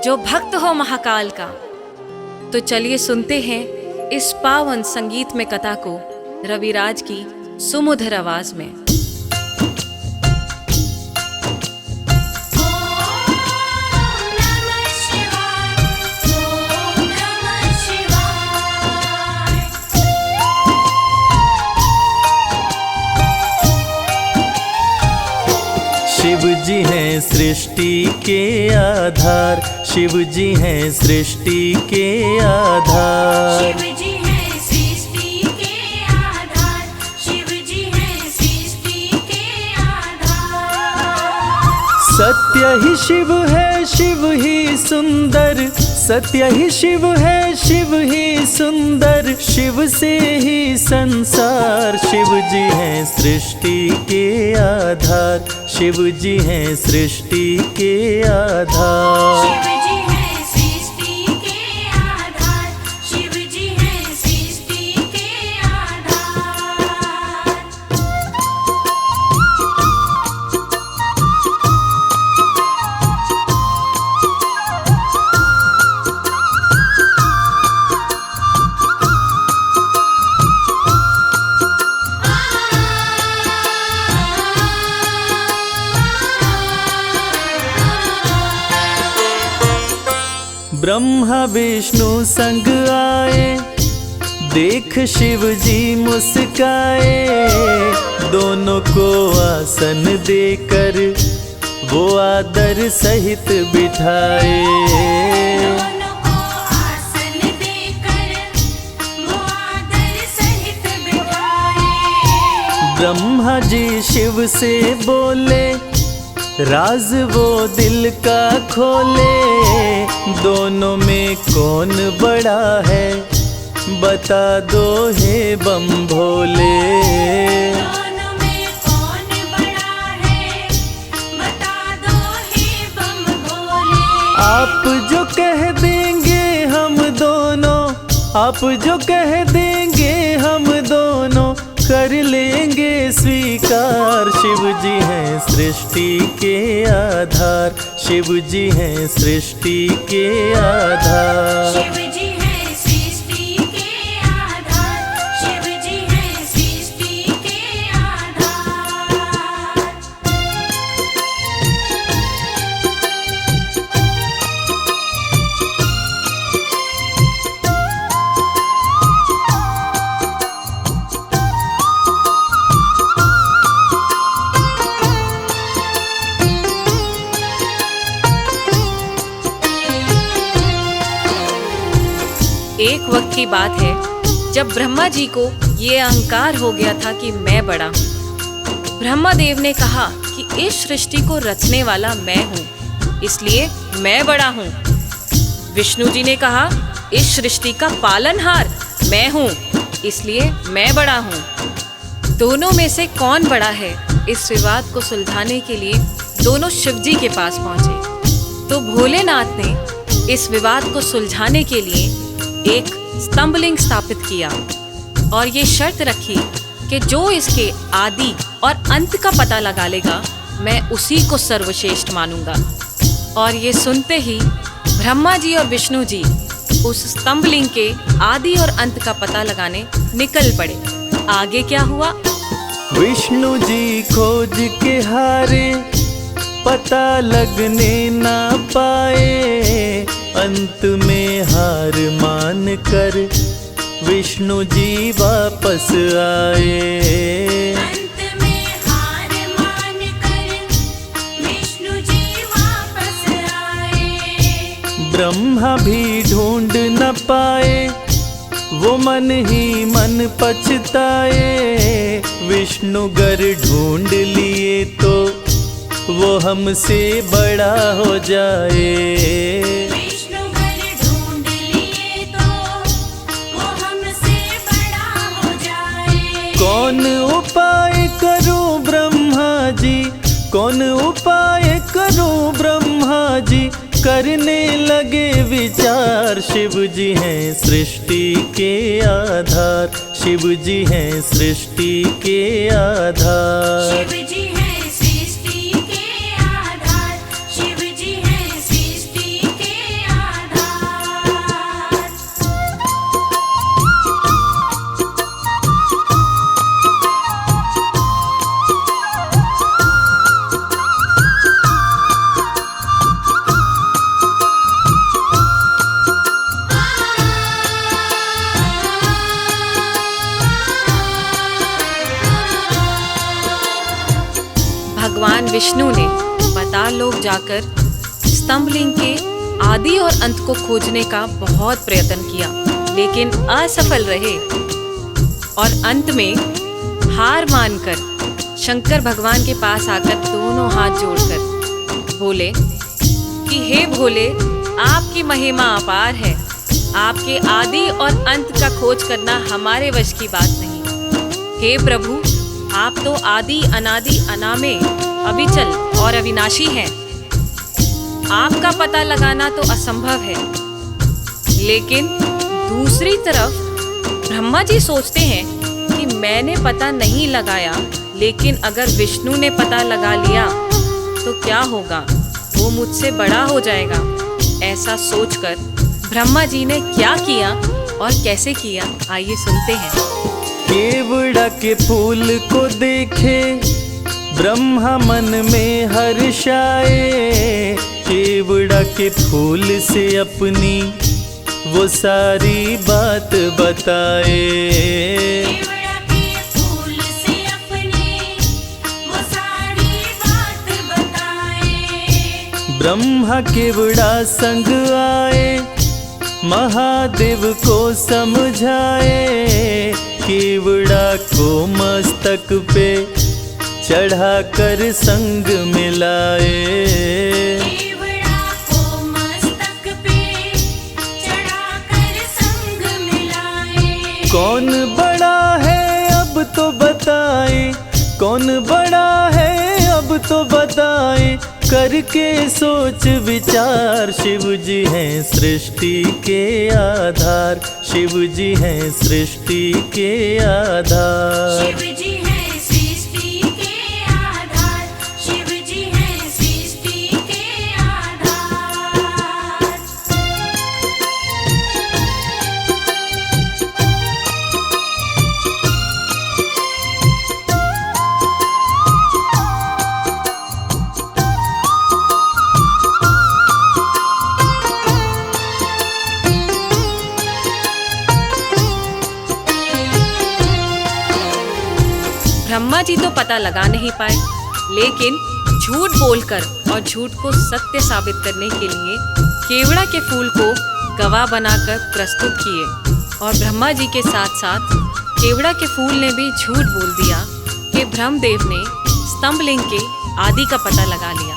S3: जो भक्त हो महाकाल का। तो चलिए सुनते हैं इस पावन संगीत में कथा को रविराज की सुमधुर आवाज में।
S1: शिव जी हैं सृष्टि के आधार, शिव जी हैं सृष्टि के आधार।
S2: शिव जी हैं सृष्टि के आधार, शिव जी हैं सृष्टि के आधार।
S1: सत्य ही शिव है, शिव ही सुंदर, सत्य ही शिव है, शिव ही सुंदर, शिव से ही संसार। शिव जी हैं सृष्टि के आधार, शिव जी हैं सृष्टि के आधार।
S2: शिव जी हैं सृष्टि के आधार, शिव जी हैं सृष्टि के आधार।
S1: ब्रह्मा विष्णु संग आए, देख शिव जी मुस्काए, दोनों को आसन देकर वो आदर सहित बिठाए।
S2: दोनों को आसन देकर वो आदर सहित बिठाए।
S1: ब्रह्मा जी शिव से बोले, राज वो दिल का खोले, दोनों में कौन बड़ा है, बता दो हे बम भोले।
S2: दोनों में कौन बड़ा है, बता दो हे बम भोले।
S1: आप जो कह देंगे हम दोनों, आप जो कह देंगे हम दोनों, कर लेंगे स्वीकार। शिव जी हैं सृष्टि के आधार, शिव जी हैं सृष्टि के आधार।
S2: शिव जी हैं सृष्टि के आधार, शिव जी हैं सृष्टि के आधार।
S3: एक वक्त की बात है जब ब्रह्मा जी को ये अहंकार हो गया था कि मैं बड़ा हूँ। ब्रह्मा देव ने कहा कि इस सृष्टि को रचने वाला मैं हूँ, इसलिए मैं बड़ा हूँ। विष्णु जी ने कहा इस सृष्टि का पालनहार मैं हूँ, इसलिए मैं बड़ा हूँ। दोनों में से कौन बड़ा है, इस विवाद को सुलझाने के लिए दोनों शिव जी के पास पहुंचे। तो भोलेनाथ ने इस विवाद को सुलझाने के लिए एक स्तंभलिंग स्थापित किया और ये शर्त रखी कि जो इसके आदि और अंत का पता लगा लेगा, मैं उसी को सर्वश्रेष्ठ मानूंगा। और ये सुनते ही ब्रह्मा जी और विष्णु जी उस स्तंभलिंग के आदि और अंत का पता लगाने निकल पड़े। आगे क्या हुआ?
S1: विष्णु जी खोज के हारे, पता लगने ना पाए। अंत में हार मान कर विष्णु जी वापस आए।
S2: अंत में हार मान कर विष्णु जी वापस आए।
S1: ब्रह्मा भी ढूंढ न पाए, वो मन ही मन पछताए। विष्णु गर ढूंढ लिए तो वो हमसे बड़ा हो जाए।
S2: विष्णु घर ढूंढ लिए तो वो हमसे बड़ा हो जाए।
S1: कौन उपाय करूं ब्रह्मा जी, कौन उपाय करूं ब्रह्मा जी, करने लगे विचार। शिव जी हैं सृष्टि के आधार, शिव जी हैं सृष्टि के आधार।
S2: शिव जी हैं सृष्टि के आधार, शिव जी हैं सृष्टि के आधार।
S3: भगवान विष्णु ने पाताल लोक जाकर स्तंभलिंग के आदि और अंत को खोजने का बहुत प्रयत्न किया, लेकिन असफल रहे। और अंत में हार मानकर शंकर भगवान के पास आकर दोनों हाथ जोड़कर बोले कि हे भोले, आपकी महिमा अपार है, आपके आदि और अंत का खोज करना हमारे वश की बात नहीं। हे प्रभु, आप तो आदि अनादि अनामे, अविचल और अविनाशी हैं। आपका पता लगाना तो असंभव है। लेकिन दूसरी तरफ ब्रह्मा जी सोचते हैं कि मैंने पता नहीं लगाया, लेकिन अगर विष्णु ने पता लगा लिया तो क्या होगा, वो मुझसे बड़ा हो जाएगा। ऐसा सोचकर ब्रह्मा जी ने क्या किया और कैसे किया, आइए सुनते हैं।
S1: केवड़ा के फूल को देखे ब्रह्मा मन में हर्षाए। केवड़ा के फूल से अपनी वो सारी बात बताए।
S2: केवड़ा के फूल से अपनी वो सारी बात बताए।
S1: ब्रह्मा केवड़ा संग आए, महादेव को समझाए। केवड़ा को मस्तक पे चढ़ाकर संग मिलाए।
S2: केवड़ा को मस्तक पे चढ़ाकर संग मिलाए।
S1: कौन बड़ा है अब तो बताए, कौन बड़ा है अब तो बताए। करके सोच विचार, शिव जी हैं सृष्टि के आधार, शिव जी हैं सृष्टि के आधार।
S2: शिव जी हैं सृष्टि के आधार, शिव जी हैं सृष्टि के आधार।
S3: ब्रह्मा जी तो पता लगा नहीं पाए, लेकिन झूठ बोलकर और झूठ को सत्य साबित करने के लिए केवड़ा के फूल को गवाह बनाकर प्रस्तुत किए। और ब्रह्मा जी के साथ साथ केवड़ा के फूल ने भी झूठ बोल दिया कि ब्रह्मदेव ने स्तंभलिंग के आदि का पता लगा लिया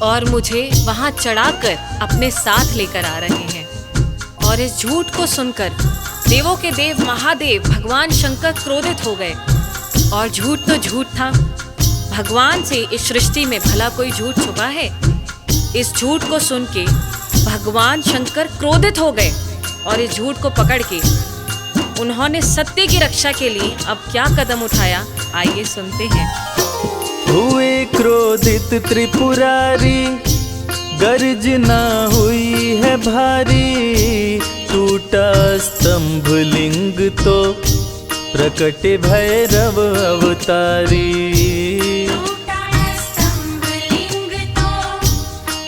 S3: और मुझे वहां चढ़ाकर अपने साथ लेकर आ रहे हैं। और इस झूठ को सुनकर देवों के देव महादेव भगवान शंकर क्रोधित हो गए। और झूठ तो झूठ था, भगवान से इस सृष्टि में भला कोई झूठ छुपा है? इस झूठ को सुन के भगवान शंकर क्रोधित हो गए और इस झूठ को पकड़ के उन्होंने सत्य की रक्षा के लिए अब क्या कदम उठाया, आइए सुनते हैं।
S1: हुए क्रोधित त्रिपुरारी, गर्जना हुई है भारी, टूटा स्तंभ लिंग तो प्रकट भैरव अवतारी।
S2: टूटा स्तंभ लिंग तो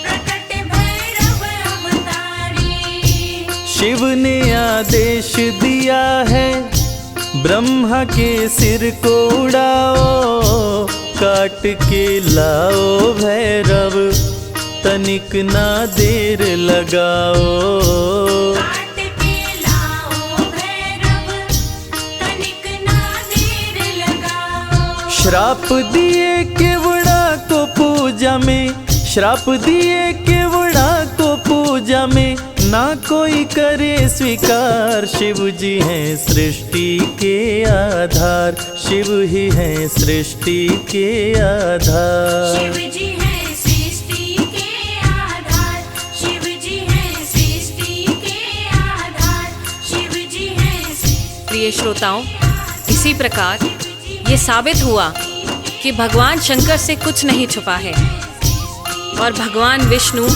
S2: प्रकट भैरव अवतारी।
S1: शिव ने आदेश दिया है, ब्रह्मा के सिर को उड़ाओ, काट के लाओ भैरव, तनिक ना देर लगाओ।
S2: काट के लाओ भैरव, तनिक ना देर लगाओ।
S1: श्राप दिए केवड़ा को पूजा में, श्राप दिए केवड़ा को पूजा में, ना कोई करे स्वीकार। शिव जी हैं सृष्टि के आधार, शिव ही हैं सृष्टि के आधार।
S2: शिव जी हैं सृष्टि के आधार, शिव जी हैं सृष्टि के आधार, शिव जी हैं सृष्टि।
S3: प्रिय श्रोताओं, इसी प्रकार ये साबित हुआ कि भगवान शंकर से कुछ नहीं छुपा है और भगवान विष्णु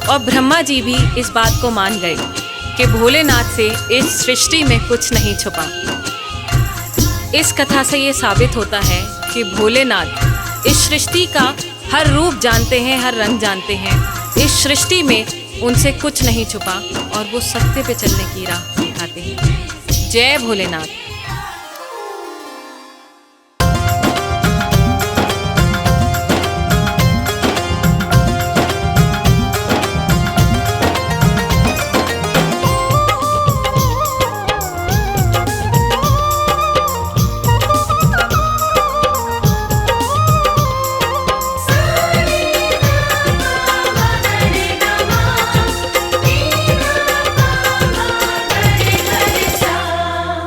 S3: और ब्रह्मा जी भी इस बात को मान गए कि भोलेनाथ से इस सृष्टि में कुछ नहीं छुपा। इस कथा से ये साबित होता है कि भोलेनाथ इस सृष्टि का हर रूप जानते हैं, हर रंग जानते हैं। इस सृष्टि में उनसे कुछ नहीं छुपा और वो सत्य पे चलने की राह दिखाते हैं। जय भोलेनाथ।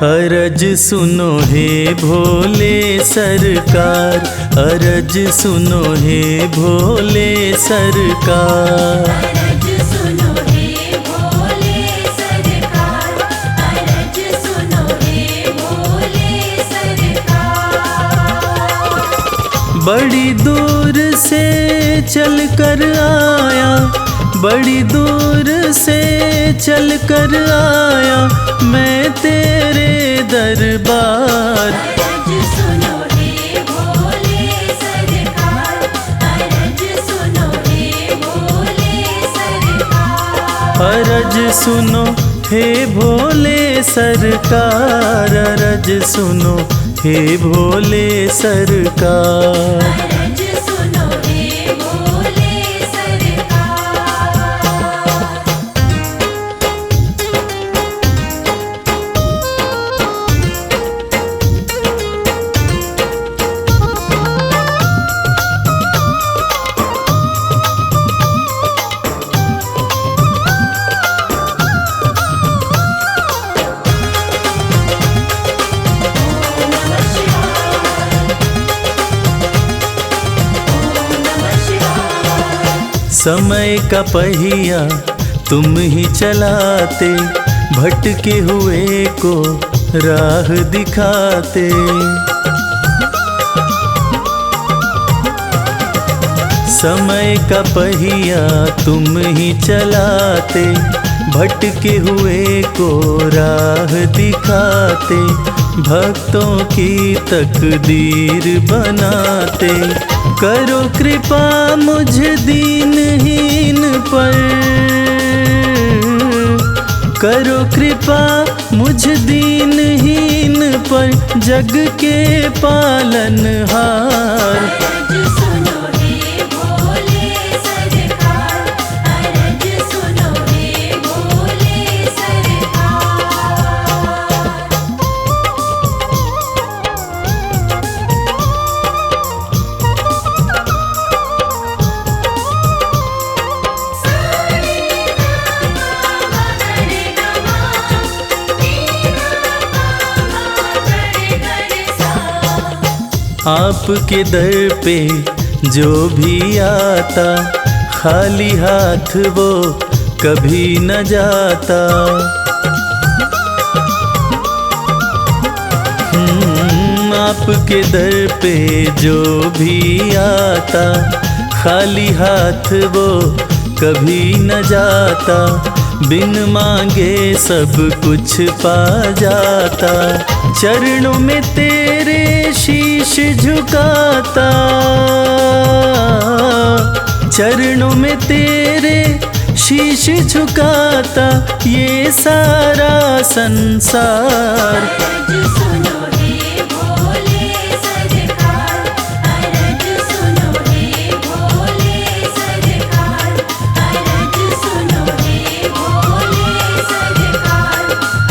S1: अरज सुनो हे भोले सरकार, अरज सुनो हे भोले सरकार।
S2: अरज सुनो हे भोले सरकार, अरज सुनो हे भोले सरकार।
S1: बड़ी दूर से चल कर आया, बड़ी दूर से चल कर आया, मैं तेरे दरबार।
S2: अरज सुनो हे भोले सरकार, अरज सुनो हे भोले सरकार।
S1: अरज सुनो हे भोले सरकार, अरज सुनो हे भोले सरकार।
S2: अरज सुनो हे भोले सरकार।
S1: समय का पहिया तुम ही चलाते, भटके हुए को राह दिखाते। समय का पहिया तुम ही चलाते, भटके हुए को राह दिखाते। भक्तों की तकदीर बनाते, करो कृपा मुझ दीनहीन पर, करो कृपा मुझ दीनहीन पर, जग के पालनहार।
S2: अरज सुनो हे भोले सरकार, अरज सुनो हे भोले सरकार।
S1: आपके दर पे जो भी आता, खाली हाथ वो कभी न जाता। आपके दर पे जो भी आता, खाली हाथ वो कभी न जाता। बिन मांगे सब कुछ पा जाता, चरणों में तेरे शीश झुकाता, चरणों में तेरे शीश झुकाता ये सारा संसार।
S2: अरज सुनो हे भोले सरकार, अरज सुनो हे भोले सरकार, अरज सुनो हे भोले सरकार,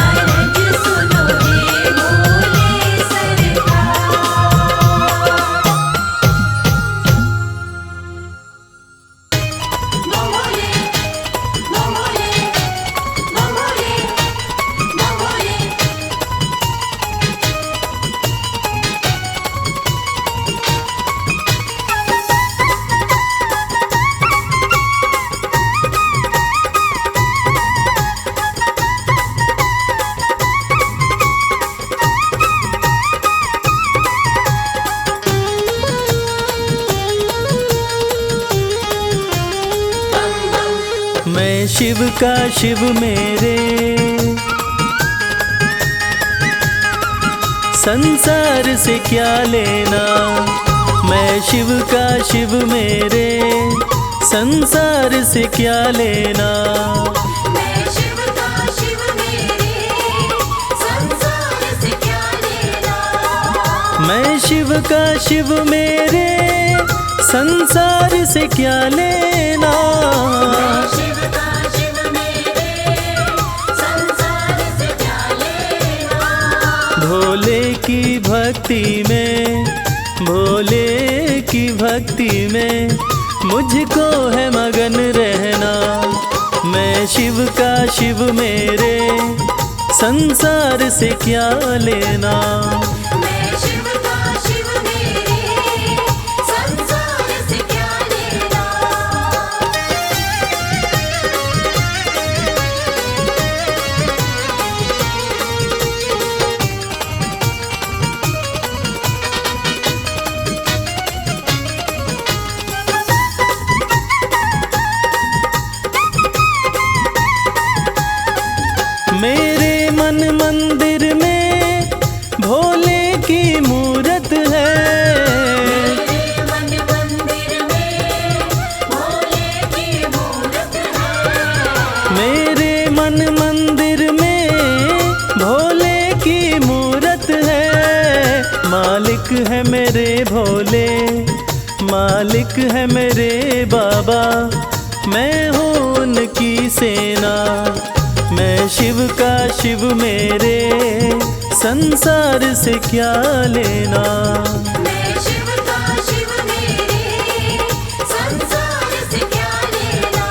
S2: अरज सुनो हे भोले सरकार। मंगोले मंगोले मंगोले मंगोले।
S1: मैं शिव का शिव मेरे, संसार से क्या लेना। मैं शिव का शिव मेरे, संसार से क्या लेना।
S2: मैं शिव का शिव मेरे, संसार से क्या लेना।
S1: मैं शिव का शिव मेरे, संसार से क्या लेना।
S2: शिव का शिव मेरे, संसार से क्या लेना।
S1: भोले की भक्ति में, भोले की भक्ति में मुझको है मगन रहना। मैं शिव का शिव मेरे, संसार से क्या लेना।
S2: मैं शिव का शिव मेरे, संसार से क्या लेना।
S1: मेरे मन मंदिर में भोले की मूरत है।
S2: मेरे मन मंदिर में भोले की मूरत है।
S1: मेरे मन मंदिर में भोले की मूरत है। मालिक है मेरे भोले, मालिक है मेरे बाबा, मैं हूँ उनकी सेना। मैं शिव का शिव मेरे, संसार से क्या लेना।
S2: मैं शिव का शिव मेरे, संसार से क्या लेना।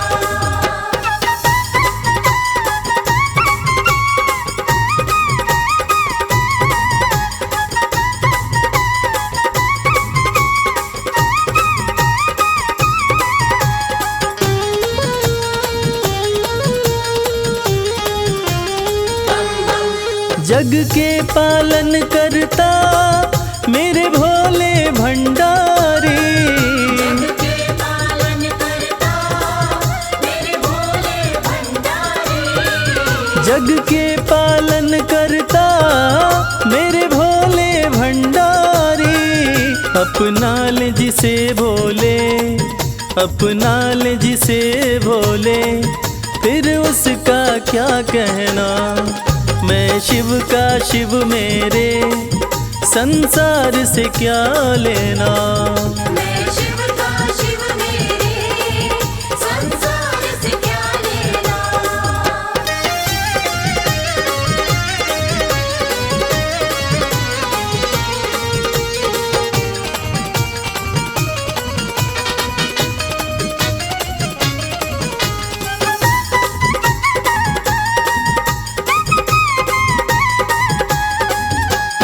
S1: जग के पालन करता मेरे भोले भंडारी।
S2: जग के पालन करता मेरे भोले भंडारी।
S1: जग के पालन करता मेरे भोले भंडारी। अपना ले जिसे भोले, अपना ले जिसे भोले, फिर उसका क्या कहना। मैं शिव का शिव मेरे, संसार से क्या लेना।
S2: मैं शिव का शिव मेरे, संसार से क्या लेना।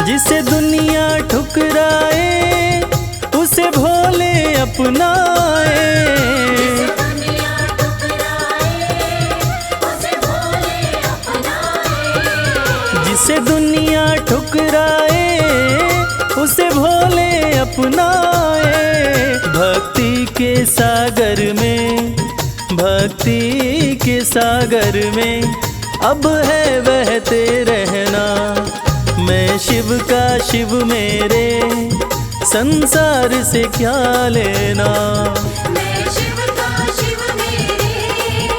S1: जिसे दुनिया ठुकराए उसे भोले अपनाए।
S2: दुनिया ठुकराए उसे भोले अपनाए।
S1: जिसे दुनिया ठुकराए उसे भोले अपनाए। भक्ति के सागर में, भक्ति के सागर में अब है बहते रहना। मैं शिव का शिव मेरे, संसार से क्या लेना।
S2: मैं शिव का शिव मेरे,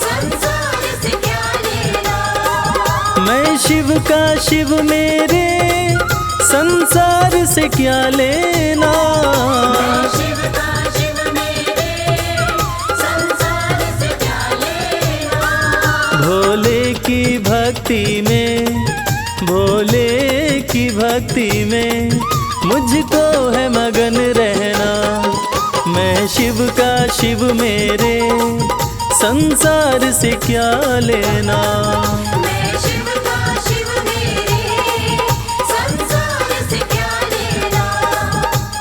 S2: संसार से क्या लेना।
S1: मैं शिव का शिव मेरे, संसार से क्या लेना।
S2: मैं शिव का शिव मेरे, संसार से क्या लेना।
S1: भोले की भक्ति में, भोले की भक्ति में मुझको है मगन रहना। मैं शिव का शिव मेरे, संसार से क्या लेना।
S2: मैं शिव का शिव मेरे, संसार से क्या लेना।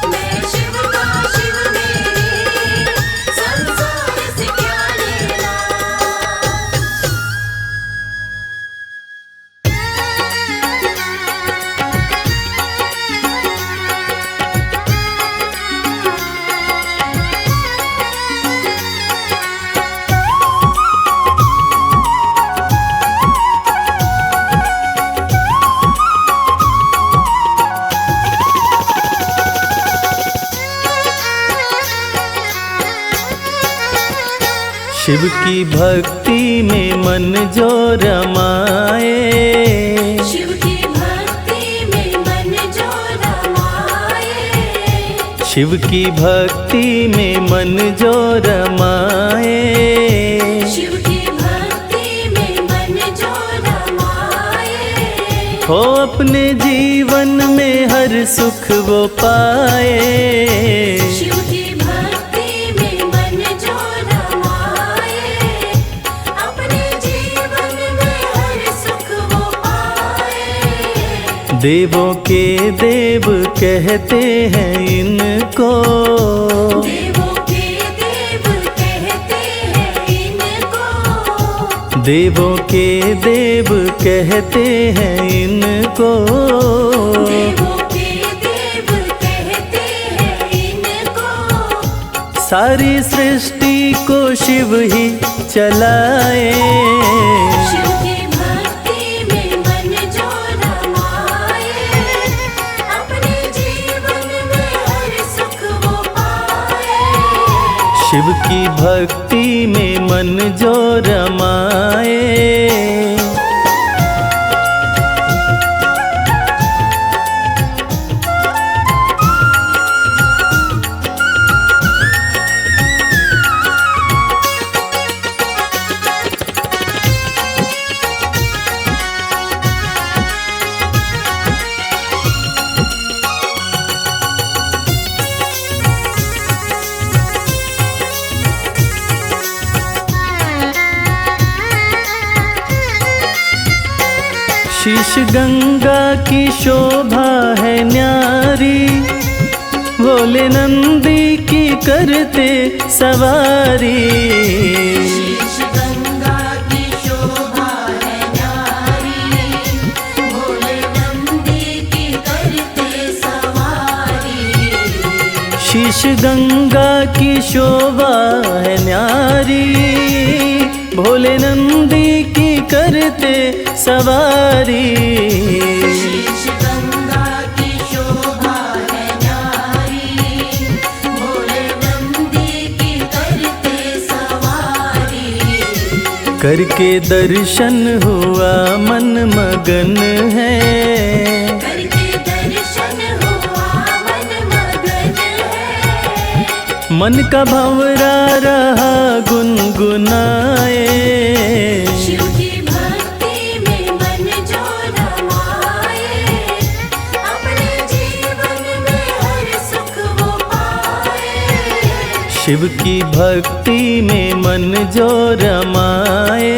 S2: मैं शिव का शिव मेरे, संसार से क्या लेना।
S1: शिव की भक्ति में मन जो रमाए।
S2: शिव की भक्ति में मन जो रमाए।
S1: शिव की भक्ति में मन जो रमाए।
S2: शिव की भक्ति में मन जो रमाए।
S1: हो अपने जीवन में हर सुख वो पाए।
S2: शिव की भक्ति में मन जो रमाए। अपने जीवन में हर सुख वो पाए।
S1: देवों के देव कहते हैं इनको।
S2: देवों के देव कहते हैं इनको।
S1: देवों के देव कहते हैं इनको।
S2: देवों के देव कहते हैं इनको।
S1: सारी सृष्टि को शिव ही चलाए।
S2: शिव की भक्ति में मन जो रमाए। अपने जीवन में हर सुख वो पाए।
S1: शिव की भक्ति में मन जो रमाए। शीश गंगा की शोभा है न्यारी। भोले नंदी की करते सवारी।
S2: शीश गंगा की शोभा है न्यारी। भोले
S1: शीश गंगा की शोभा है न्यारी, भोले नंदी की करते सवारी।
S2: शीश गंगा की शोभा है न्यारी, भोले नंदी की करते सवारी।
S1: करके दर्शन हुआ मन मगन है,
S2: करके दर्शन हुआ मन मगन है।
S1: मन का भंवरा रहा गुनगुनाए।
S2: शिव की भक्ति में मन जो रमाए, अपने जीवन में हर सुख वो पाए।
S1: शिव की भक्ति में मन जो रमाए।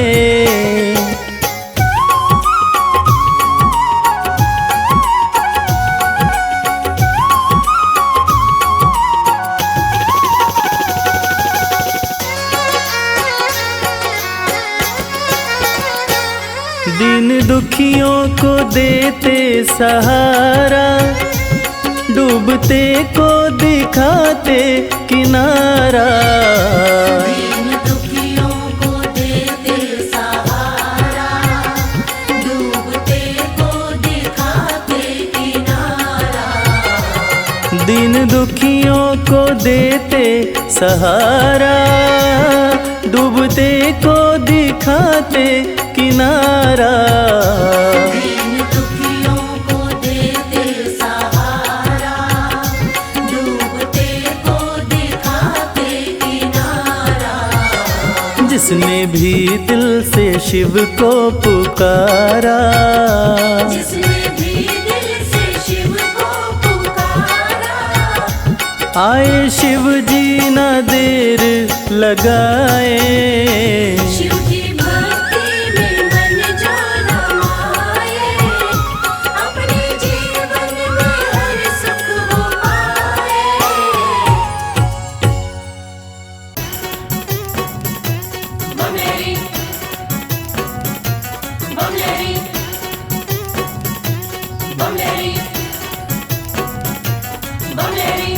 S1: दीन दुखियों को देते सहारा, डूबते को दिखाते किनारा।
S2: दीन दुखियों को देते सहारा, डूबते को दिखाते किनारा।
S1: दीन दुखियों को देते सहारा, डूबते को दिखाते किनारा।
S2: दीन दुखियों को देते सहारा, डूबते को दिखाते किनारा।
S1: जिसने भी दिल से शिव को पुकारा,
S2: जिसने भी दिल से शिव को पुकारा।
S1: आए शिव जी ना देर लगाए।
S2: शिव की भक्ति में मन जो रमाए, अपने जीवन में हर सुख वो पाए। बमलेरी बमलेरी बमलेरी बमलेरी।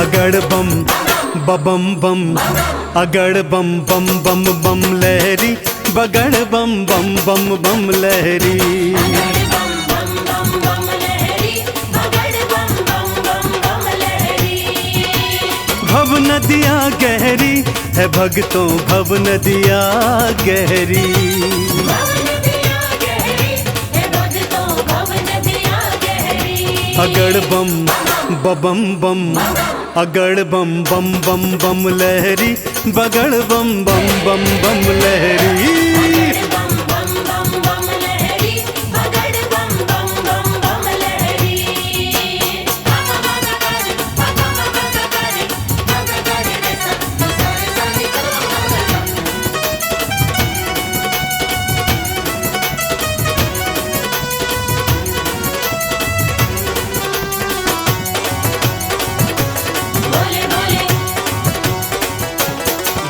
S1: अगड़ बम बम बम, अगड़ बम बम बम बम लहरी, बगड़ बम बम बम बम लहरी।
S2: बम बम बम बम लहरी, बगड़ बम बम बम बम लहरी।
S1: भव नदिया गहरी है भक्तों, भव नदिया गहरी।
S2: भव नदिया गहरी है भक्तों, भव नदिया गहरी।
S1: अगड़ बम बम बम, अगड़ बम बम बम बम लहरी, बगड़ बम बम बम बम लहरी।
S2: बम बम बम बम लहरी, बगड़ बम बम बम बम लहरी। भोले भोले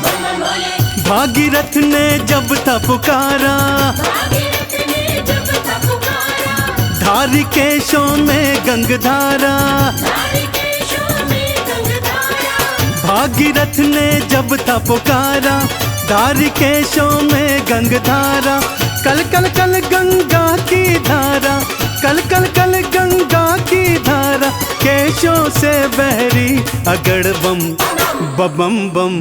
S2: बम बम भोले।
S1: भागीरथ ने जब था पुकारा,
S2: भागीरथ ने जब था पुकारा।
S1: धारी केशों में गंगधारा।
S2: धारी केशों में गंगधारा।
S1: भागीरथ ने जब था पुकारा, धारी केशों में गंगधारा। कल कल कल गंगा की धारा, कल कल कल गंगा की धारा। केशों से बहरी अगड़ बम बम बम,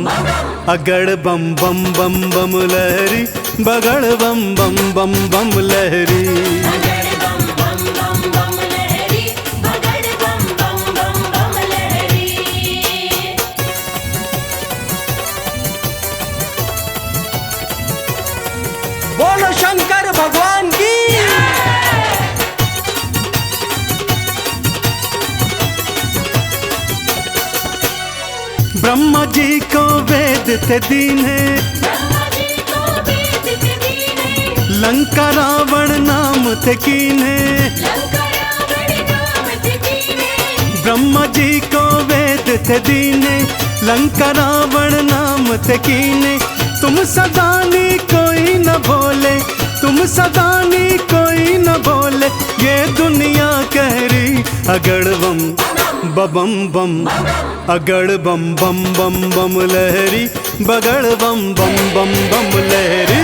S1: अगड़ बम बम बम बम लहरी, बगड़ बम बम बम बम लहरी।
S2: बगड़ बम बम बम बम लहरी, बगड़ बम बम बम बम लहरी।
S1: बोलो शंकर भगवान की। ब्रह्मा जी को वेद थे दीने,
S2: ब्रह्मा जी को वेद थे दीने।
S1: लंका रावण नाम थे कीने।
S2: लंका रावण नाम थे कीने।
S1: ब्रह्मा जी को वेद थे दीने, लंका रावण नाम थे कीने। तुम सदानी कोई न बोले, तुम सदानी कोई न बोले, ये दुनिया कह रही अगड़ बम बम बम, अगड़ बम बम बम बम लहरी, बगड़ बम बम बम बम लहरी।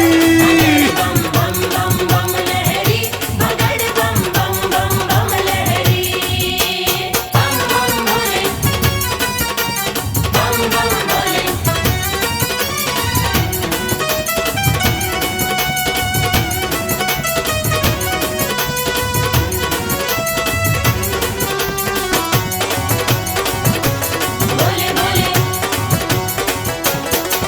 S2: बम बम बम बम लहरी, बगड़ बम बम बम बम लहरी। बम बम भोले, बम बम भोले। भोले भोले,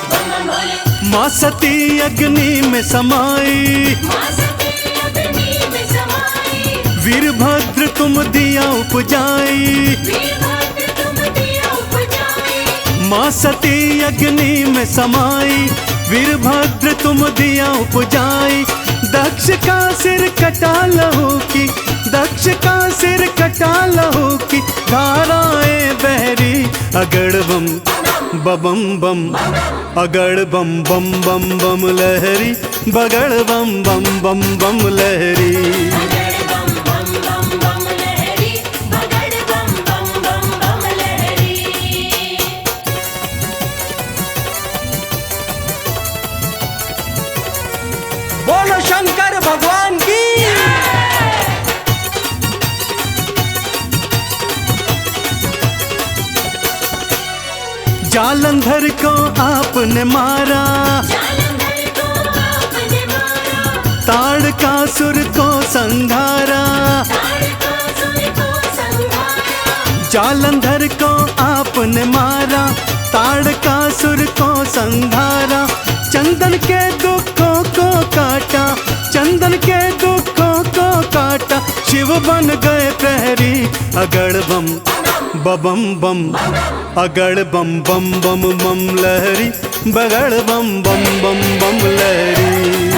S2: बम बम भोले।
S1: माँ सती अग्नि में समाई,
S2: माँ सती अग्नि में समाई,
S1: वीरभद्र तुम दिया उपजाई।
S2: वीरभद्र तुम दिया उपजाई।
S1: माँ सती अग्नि में समाई, वीरभद्र तुम दिया उपजाई। दक्ष का सिर कटा लहू की, दक्ष का सिर कटा लहू की, धाराएं बहरी अगड़ बम बम बम, अगड़ बम बम बम बम लहरी, बगड़ बम बम बम बम लहरी।
S2: बगड़ बम बम बम बम लहरी, बगड़ बम बम बम बम लहरी।
S1: बोलो शंकर भगवान की। जालंधर को आपने मारा,
S2: जालंधर को आपने मारा,
S1: ताड़कासुर को संघारा।
S2: ताड़कासुर को संहारा।
S1: जालंधर को आपने मारा, ताड़कासुर को संघारा। चंदन के दुखों को काटा, चंदन के दुखों को काटा। शिव बन गए प्रहरी अगड़ बम बम बम, अगड़ बम बम बम बम लहरी, बगड़ बम बम बम बम लहरी।